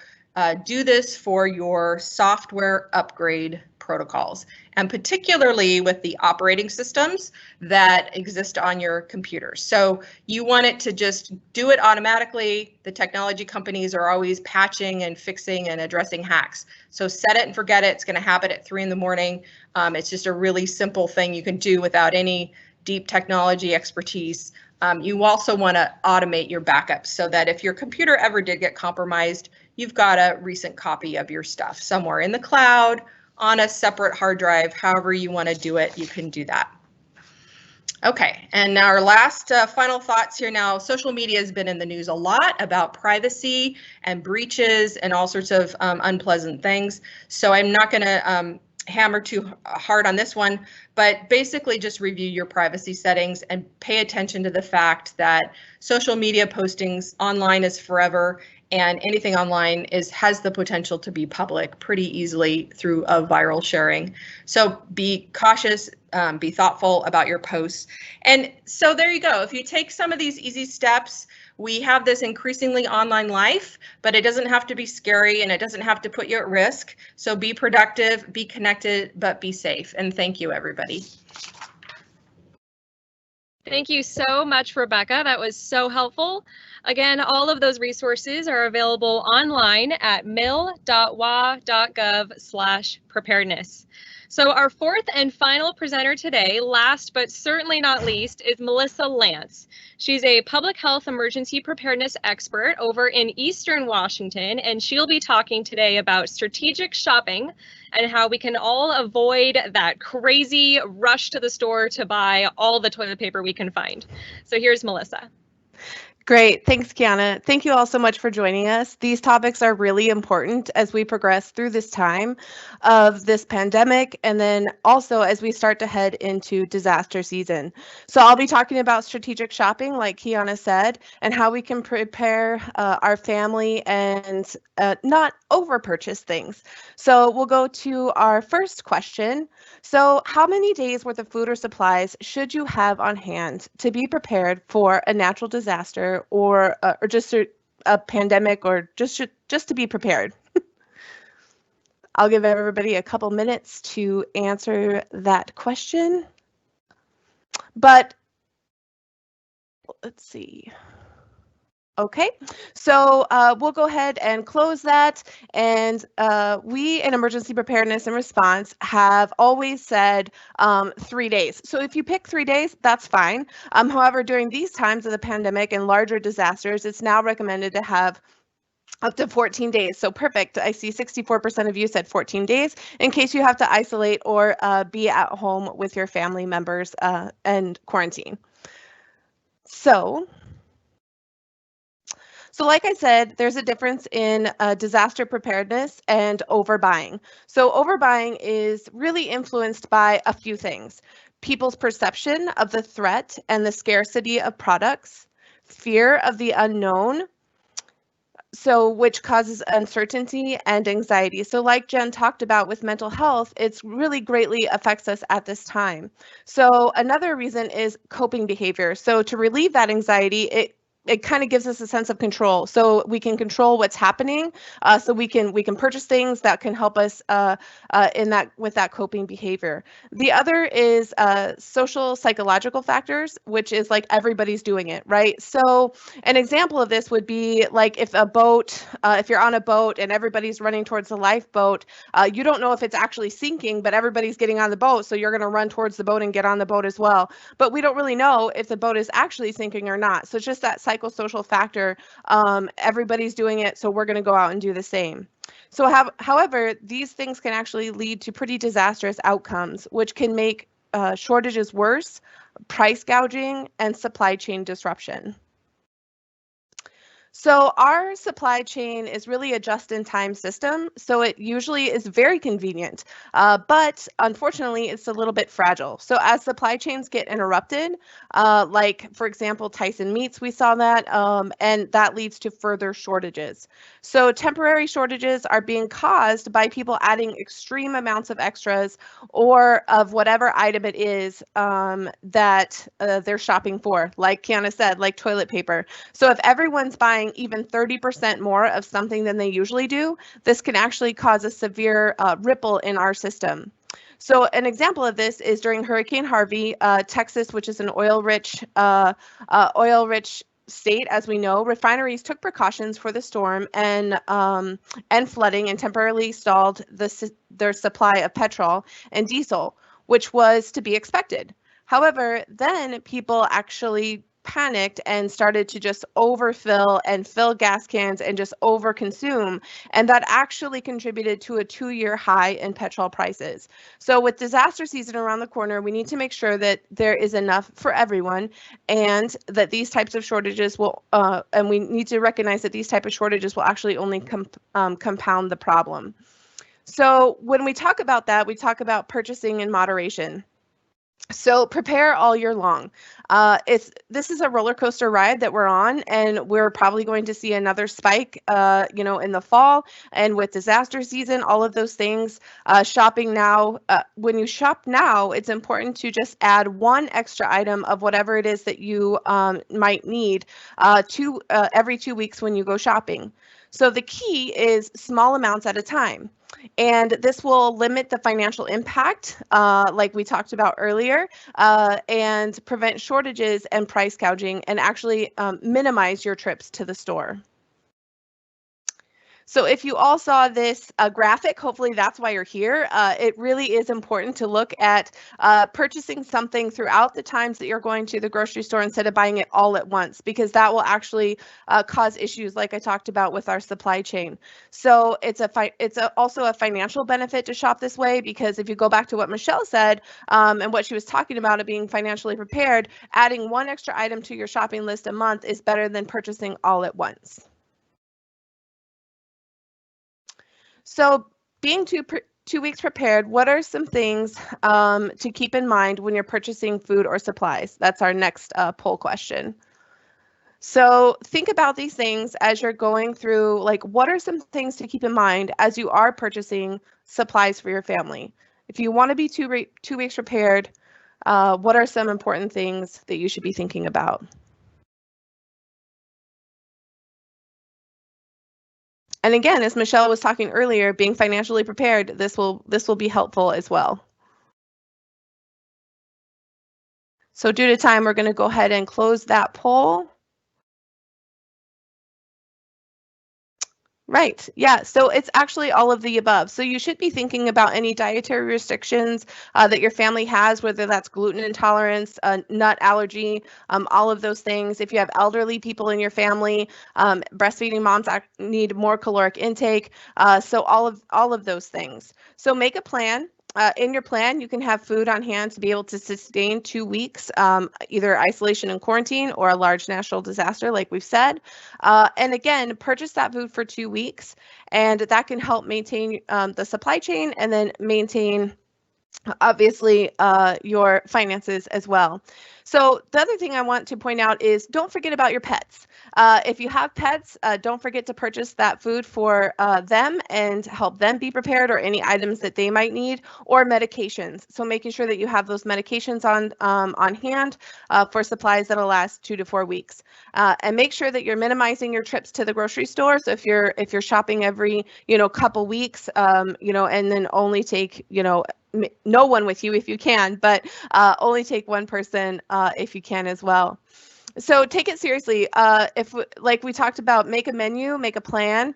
D: do this for your software upgrade protocols, and particularly with the operating systems that exist on your computers. So you want it to just do it automatically. The technology companies are always patching and fixing and addressing hacks. So set it and forget it. It's going to happen at 3 in the morning. It's just a really simple thing you can do without any deep technology expertise. You also want to automate your backups so that if your computer ever did get compromised, you've got a recent copy of your stuff somewhere in the cloud, on a separate hard drive. However you want to do it, you can do that. Okay, and now our last final thoughts here. Now, social media has been in the news a lot about privacy and breaches and all sorts of unpleasant things. So I'm not going to hammer too hard on this one, but basically just review your privacy settings and pay attention to the fact that social media postings online is forever, and anything online has the potential to be public pretty easily through a viral sharing. So be cautious, be thoughtful about your posts. And so there you go. If you take some of these easy steps, we have this increasingly online life, but it doesn't have to be scary and it doesn't have to put you at risk. So be productive, be connected, but be safe. And thank you, everybody.
A: Thank you so much, Rebecca. That was so helpful. Again, all of those resources are available online at mil.wa.gov/preparedness. So our fourth and final presenter today, last but certainly not least, is Melissa Lance. She's a public health emergency preparedness expert over in Eastern Washington, and she'll be talking today about strategic shopping and how we can all avoid that crazy rush to the store to buy all the toilet paper we can find. So here's Melissa.
E: Great. Thanks, Kiana. Thank you all so much for joining us. These topics are really important as we progress through this time of this pandemic, and then also as we start to head into disaster season. So I'll be talking about strategic shopping, like Kiana said, and how we can prepare our family and not over-purchase things. So we'll go to our first question. So how many days worth of food or supplies should you have on hand to be prepared for a natural disaster or just a pandemic, or just to be prepared? I'll give everybody a couple minutes to answer that question. But let's see. Okay, so we'll go ahead and close that. And we in Emergency Preparedness and Response have always said 3 days. So if you pick 3 days, that's fine. However, during these times of the pandemic and larger disasters, it's now recommended to have up to 14 days. So perfect. I see 64% of you said 14 days in case you have to isolate or be at home with your family members and quarantine. So like I said, there's a difference in disaster preparedness and overbuying. So overbuying is really influenced by a few things: people's perception of the threat and the scarcity of products, fear of the unknown, so which causes uncertainty and anxiety. So like Jen talked about with mental health, it's really greatly affects us at this time. So another reason is coping behavior. So to relieve that anxiety, it kind of gives us a sense of control, so we can control what's happening. So we can purchase things that can help us in that with that coping behavior. The other is social psychological factors, which is like everybody's doing it, right? So an example of this would be like if you're on a boat and everybody's running towards the lifeboat, you don't know if it's actually sinking, but everybody's getting on the boat, so you're going to run towards the boat and get on the boat as well. But we don't really know if the boat is actually sinking or not. So it's just that psychosocial factor. Everybody's doing it, so we're going to go out and do the same. So however, these things can actually lead to pretty disastrous outcomes, which can make shortages worse, price gouging, and supply chain disruption. So our supply chain is really a just-in-time system, so it usually is very convenient, but unfortunately, it's a little bit fragile. So as supply chains get interrupted, like for example, Tyson Meats, we saw that, and that leads to further shortages. So temporary shortages are being caused by people adding extreme amounts of extras or of whatever item it is that they're shopping for, like Kiana said, like toilet paper. So if everyone's buying even 30% more of something than they usually do, this can actually cause a severe ripple in our system. So an example of this is during Hurricane Harvey, Texas, which is an oil-rich state, as we know, refineries took precautions for the storm and flooding and temporarily stalled their supply of petrol and diesel, which was to be expected. However, then people actually panicked and started to just overfill and fill gas cans and just overconsume, and that actually contributed to a 2-year high in petrol prices. So with disaster season around the corner, we need to make sure that there is enough for everyone, and that these types of shortages will and we need to recognize that these type of shortages will actually only compound the problem. So when we talk about that, we talk about purchasing in moderation. So prepare all year long. This is a roller coaster ride that we're on, and we're probably going to see another spike, in the fall and with disaster season, all of those things. Shopping now, when you shop now, it's important to just add one extra item of whatever it is that you might need every 2 weeks when you go shopping. So the key is small amounts at a time. And this will limit the financial impact, like we talked about earlier, and prevent shortages and price gouging, and actually minimize your trips to the store. So if you all saw this graphic, hopefully that's why you're here. It really is important to look at purchasing something throughout the times that you're going to the grocery store instead of buying it all at once, because that will actually cause issues like I talked about with our supply chain. So it's also a financial benefit to shop this way, because if you go back to what Michelle said and what she was talking about of being financially prepared, adding one extra item to your shopping list a month is better than purchasing all at once. So being 2 weeks prepared, what are some things to keep in mind when you're purchasing food or supplies? That's our next poll question. So think about these things as you're going through, like, what are some things to keep in mind as you are purchasing supplies for your family? If you want to be 2 weeks prepared, what are some important things that you should be thinking about? And again, as Michelle was talking earlier, being financially prepared, this will be helpful as well. So due to time, we're going to go ahead and close that poll. Right. Yeah. So it's actually all of the above. So you should be thinking about any dietary restrictions that your family has, whether that's gluten intolerance, nut allergy, all of those things. If you have elderly people in your family, breastfeeding moms need more caloric intake. So all of those things. So make a plan. In your plan, you can have food on hand to be able to sustain 2 weeks, either isolation and quarantine or a large national disaster, like we've said. And again, purchase that food for 2 weeks, and that can help maintain the supply chain and then maintain obviously your finances as well. So the other thing I want to point out is don't forget about your pets. If you have pets, don't forget to purchase that food for them and help them be prepared, or any items that they might need, or medications. So making sure that you have those medications on hand for supplies that'll last 2 to 4 weeks. And make sure that you're minimizing your trips to the grocery store. So if you're shopping every couple weeks, and then only take no one with you if you can, but only take one person if you can as well. So take it seriously. If, like we talked about, make a menu, make a plan.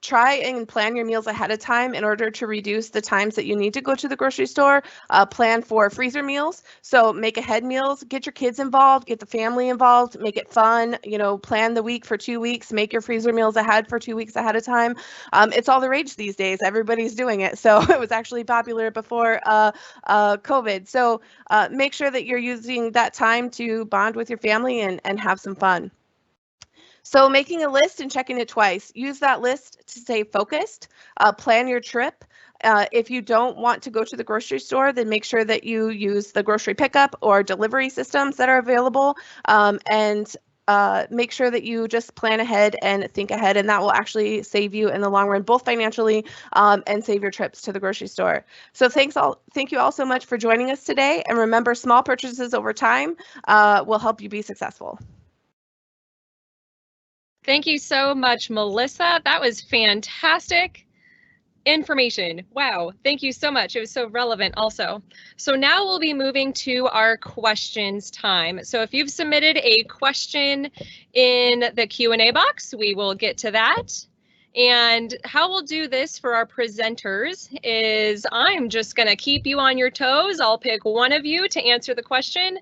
E: Try and plan your meals ahead of time in order to reduce the times that you need to go to the grocery store. Plan for freezer meals. So make ahead meals, get your kids involved, get the family involved, make it fun. Plan the week for 2 weeks, make your freezer meals ahead for 2 weeks ahead of time. It's all the rage these days. Everybody's doing it. So it was actually popular before COVID. So make sure that you're using that time to bond with your family and have some fun. So making a list and checking it twice. Use that list to stay focused. Plan your trip. If you don't want to go to the grocery store, then make sure that you use the grocery pickup or delivery systems that are available. And make sure that you just plan ahead and think ahead, and that will actually save you in the long run, both financially and save your trips to the grocery store. So thank you all so much for joining us today. And remember, small purchases over time will help you be successful.
A: Thank you so much, Melissa. That was fantastic information. Wow. Thank you so much. It was so relevant also. So now we'll be moving to our questions time. So if you've submitted a question in the Q&A box, we will get to that. And how we'll do this for our presenters is I'm just going to keep you on your toes. I'll pick one of you to answer the question.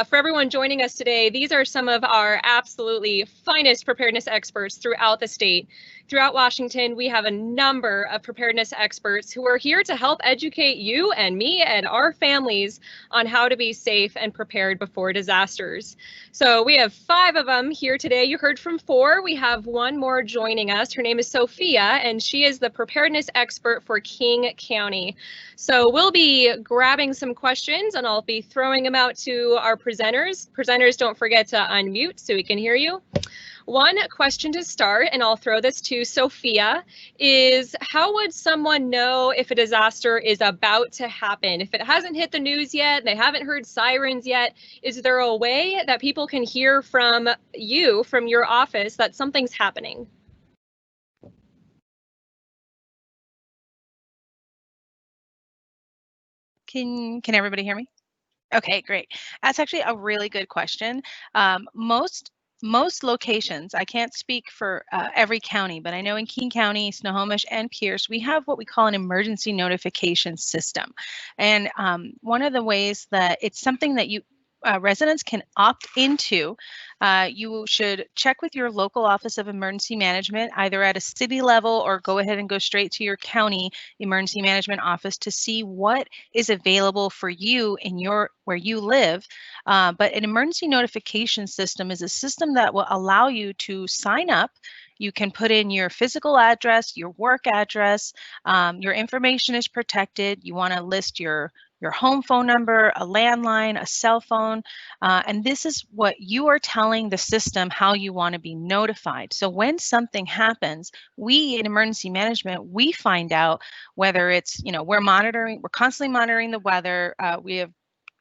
A: For everyone joining us today, these are some of our absolutely finest preparedness experts throughout the state. Throughout Washington, we have a number of preparedness experts who are here to help educate you and me and our families on how to be safe and prepared before disasters. So we have 5 of them here today. You heard from 4. We have one more joining us. Her name is Sophia, and she is the preparedness expert for King County. So we'll be grabbing some questions and I'll be throwing them out to our presenters. Presenters, don't forget to unmute so we can hear you. One question to start, and I'll throw this to Sophia, is how would someone know if a disaster is about to happen? If it hasn't hit the news yet, they haven't heard sirens yet, is there a way that people can hear from you, from your office, that something's happening?
F: Can everybody hear me? Okay, great. That's actually a really good question. Most locations, I can't speak for every county, but I know in King County, Snohomish, and Pierce, we have what we call an emergency notification system. And one of the ways that it's something that you residents can opt into, you should check with your local Office of Emergency Management, either at a city level or go ahead and go straight to your county emergency management office to see what is available for you in where you live. But an emergency notification system is a system that will allow you to sign up. You can put in your physical address, your work address, your information is protected. You want to list your home phone number, a landline, a cell phone, and this is what you are telling the system how you want to be notified. So when something happens, we in emergency management, we find out whether it's, we're constantly monitoring the weather. We have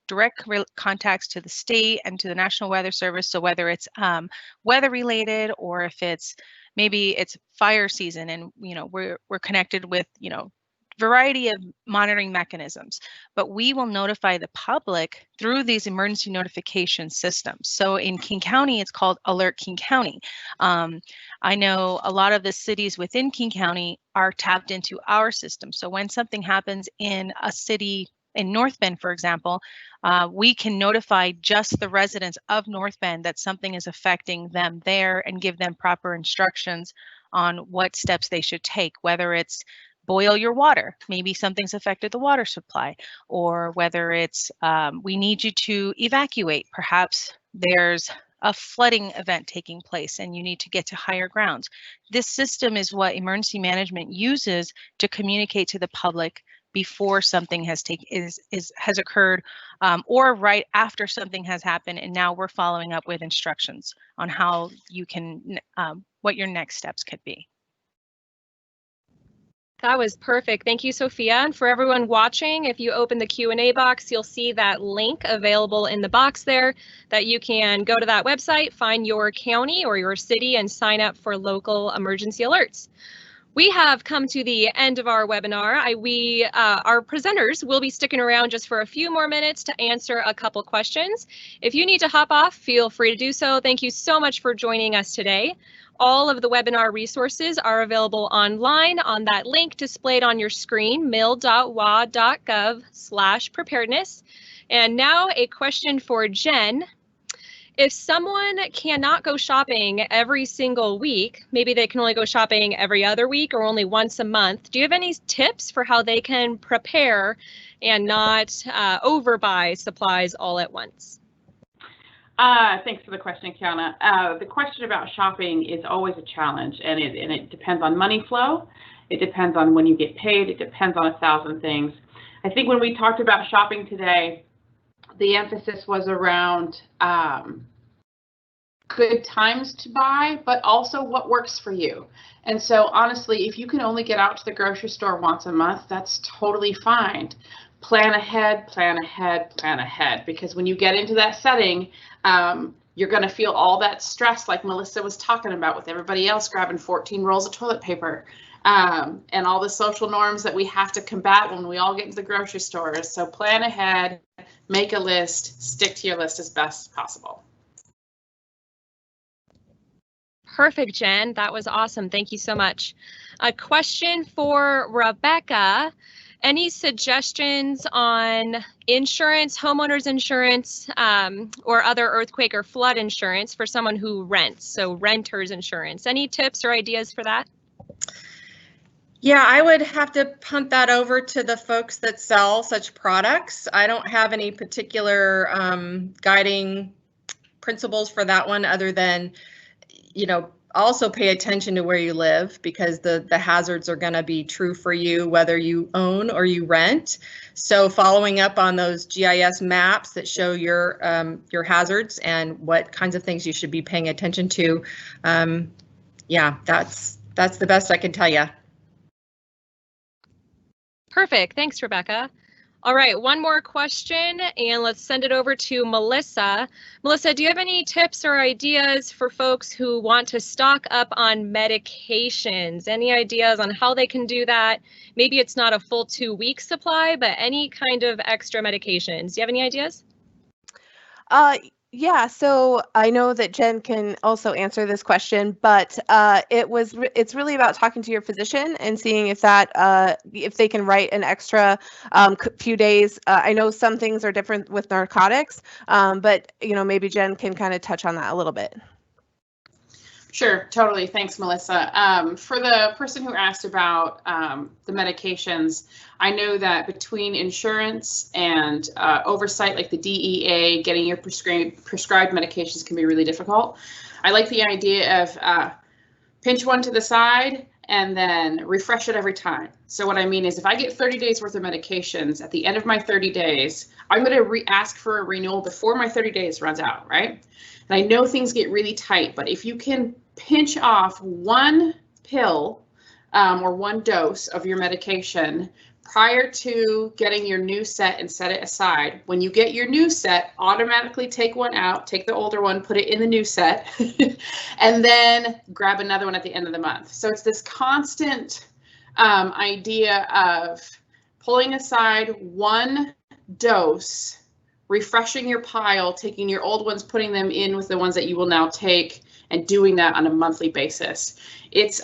F: direct contacts to the state and to the National Weather Service. So whether it's weather related or if maybe it's fire season and we're connected with variety of monitoring mechanisms, but we will notify the public through these emergency notification systems. So in King County, it's called Alert King County. I know a lot of the cities within King County are tapped into our system. So when something happens in a city in North Bend, for example, we can notify just the residents of North Bend that something is affecting them there and give them proper instructions on what steps they should take, whether it's boil your water, maybe something's affected the water supply, or whether it's we need you to evacuate, perhaps there's a flooding event taking place and you need to get to higher grounds. This system is what emergency management uses to communicate to the public before something has has occurred, or right after something has happened, and now we're following up with instructions on how you can, what your next steps could be.
A: That was perfect. Thank you, Sophia. And for everyone watching, if you open the Q&A box, you'll see that link available in the box there that you can go to that website, find your county or your city, and sign up for local emergency alerts. We have come to the end of our webinar. Our presenters will be sticking around just for a few more minutes to answer a couple questions. If you need to hop off, feel free to do so. Thank you so much for joining us today. All of the webinar resources are available online on that link displayed on your screen, mil.wa.gov/preparedness. And now a question for Jen. If someone cannot go shopping every single week, maybe they can only go shopping every other week or only once a month, do you have any tips for how they can prepare and not overbuy supplies all at once?
B: Thanks for the question, Kiana. The question about shopping is always a challenge, and it depends on money flow. It depends on when you get paid. It depends on 1,000 things. I think when we talked about shopping today, the emphasis was around good times to buy, but also what works for you. And so honestly, if you can only get out to the grocery store once a month, that's totally fine. Plan ahead, plan ahead, plan ahead, because when you get into that setting, you're going to feel all that stress like Melissa was talking about with everybody else grabbing 14 rolls of toilet paper, and all the social norms that we have to combat when we all get into the grocery stores. So plan ahead, make a list, stick to your list as best as possible.
A: Perfect, Jen. That was awesome. Thank you so much. A question for Rebecca. Any suggestions on insurance, homeowners insurance, or other earthquake or flood insurance for someone who rents, so renters insurance? Any tips or ideas for that?
D: Yeah, I would have to punt that over to the folks that sell such products. I don't have any particular guiding principles for that one other than, also pay attention to where you live, because the hazards are going to be true for you whether you own or you rent. So following up on those GIS maps that show your hazards and what kinds of things you should be paying attention to. Yeah, that's the best I can tell you.
A: Perfect. Thanks, Rebecca. All right, one more question, and let's send it over to Melissa. Melissa, do you have any tips or ideas for folks who want to stock up on medications? Any ideas on how they can do that? Maybe it's not a full 2-week supply, but any kind of extra medications. Do you have any ideas?
E: Yeah, so I know that Jen can also answer this question, but it's really about talking to your physician and seeing if they can write an extra few days. I know some things are different with narcotics, but maybe Jen can kind of touch on that a little bit.
B: Sure, totally. Thanks, Melissa. For the person who asked about the medications, I know that between insurance and oversight like the DEA, getting your prescribed medications can be really difficult. I like the idea of pinch one to the side and then refresh it every time. So what I mean is if I get 30 days worth of medications, at the end of my 30 days, I'm going to ask for a renewal before my 30 days runs out, right? And I know things get really tight, but if you can pinch off one pill or one dose of your medication prior to getting your new set and set it aside, when you get your new set, automatically take one out, take the older one, put it in the new set, and then grab another one at the end of the month. So it's this constant idea of pulling aside one dose, refreshing your pile, taking your old ones, putting them in with the ones that you will now take, and doing that on a monthly basis. It's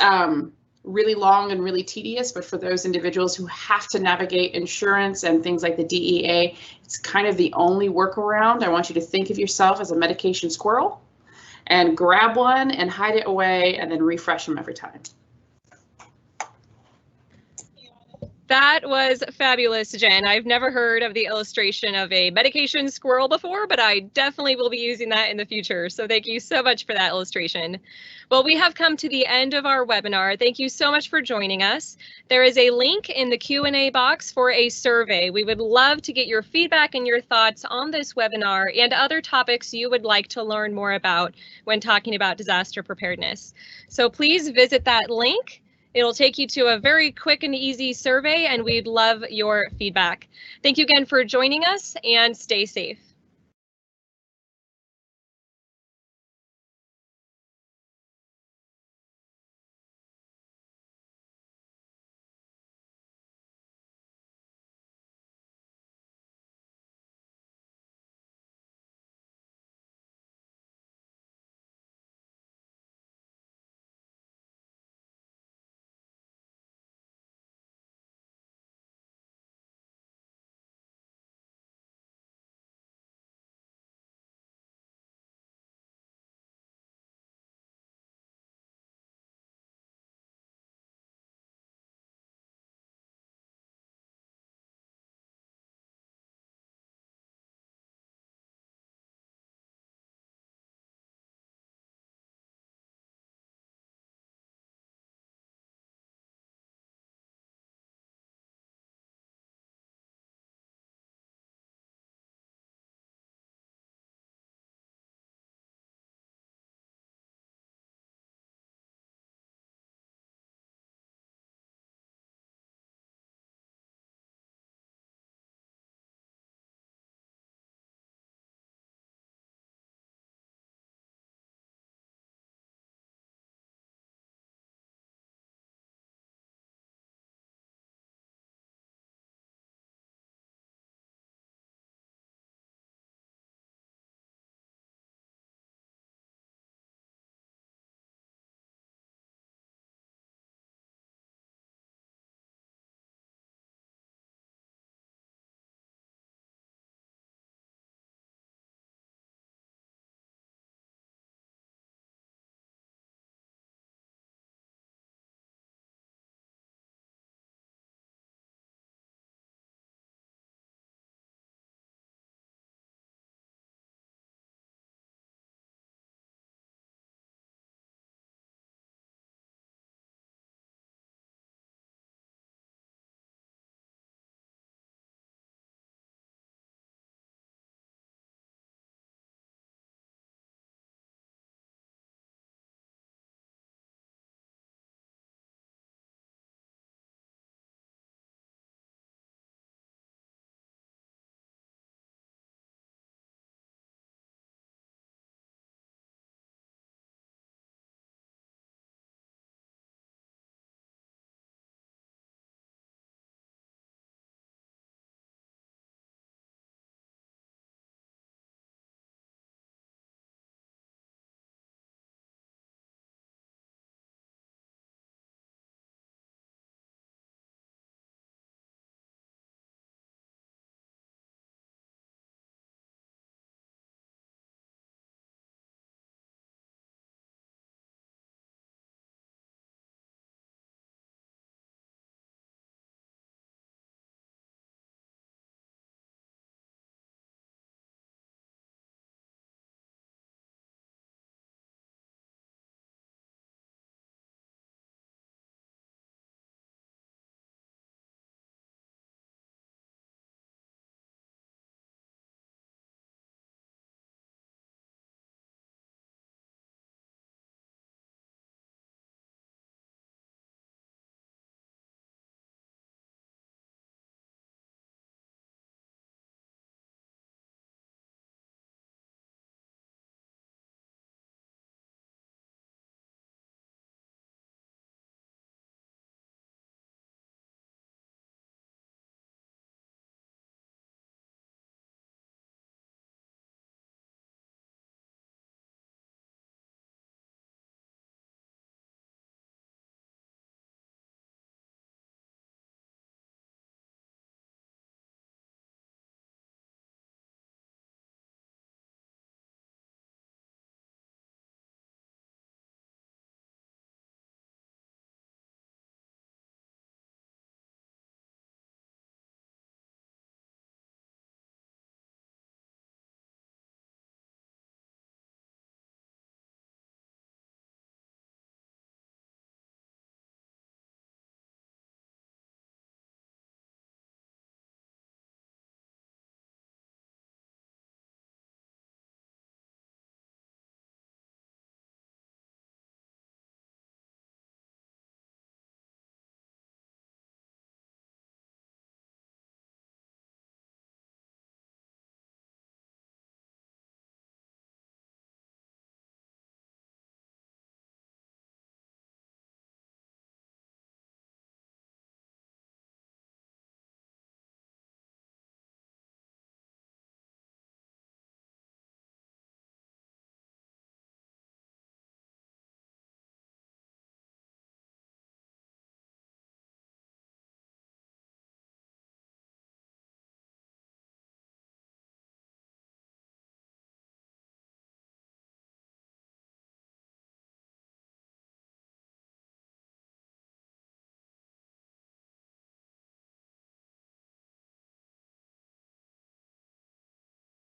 B: really long and really tedious, but for those individuals who have to navigate insurance and things like the DEA, it's kind of the only workaround. I want you to think of yourself as a medication squirrel and grab one and hide it away and then refresh them every time.
A: That was fabulous, Jen. I've never heard of the illustration of a medication squirrel before, but I definitely will be using that in the future. So thank you so much for that illustration. Well, we have come to the end of our webinar. Thank you so much for joining us. There is a link in the Q&A box for a survey. We would love to get your feedback and your thoughts on this webinar and other topics you would like to learn more about when talking about disaster preparedness. So please visit that link. It'll take you to a very quick and easy survey, and we'd love your feedback. Thank you again for joining us, and stay safe.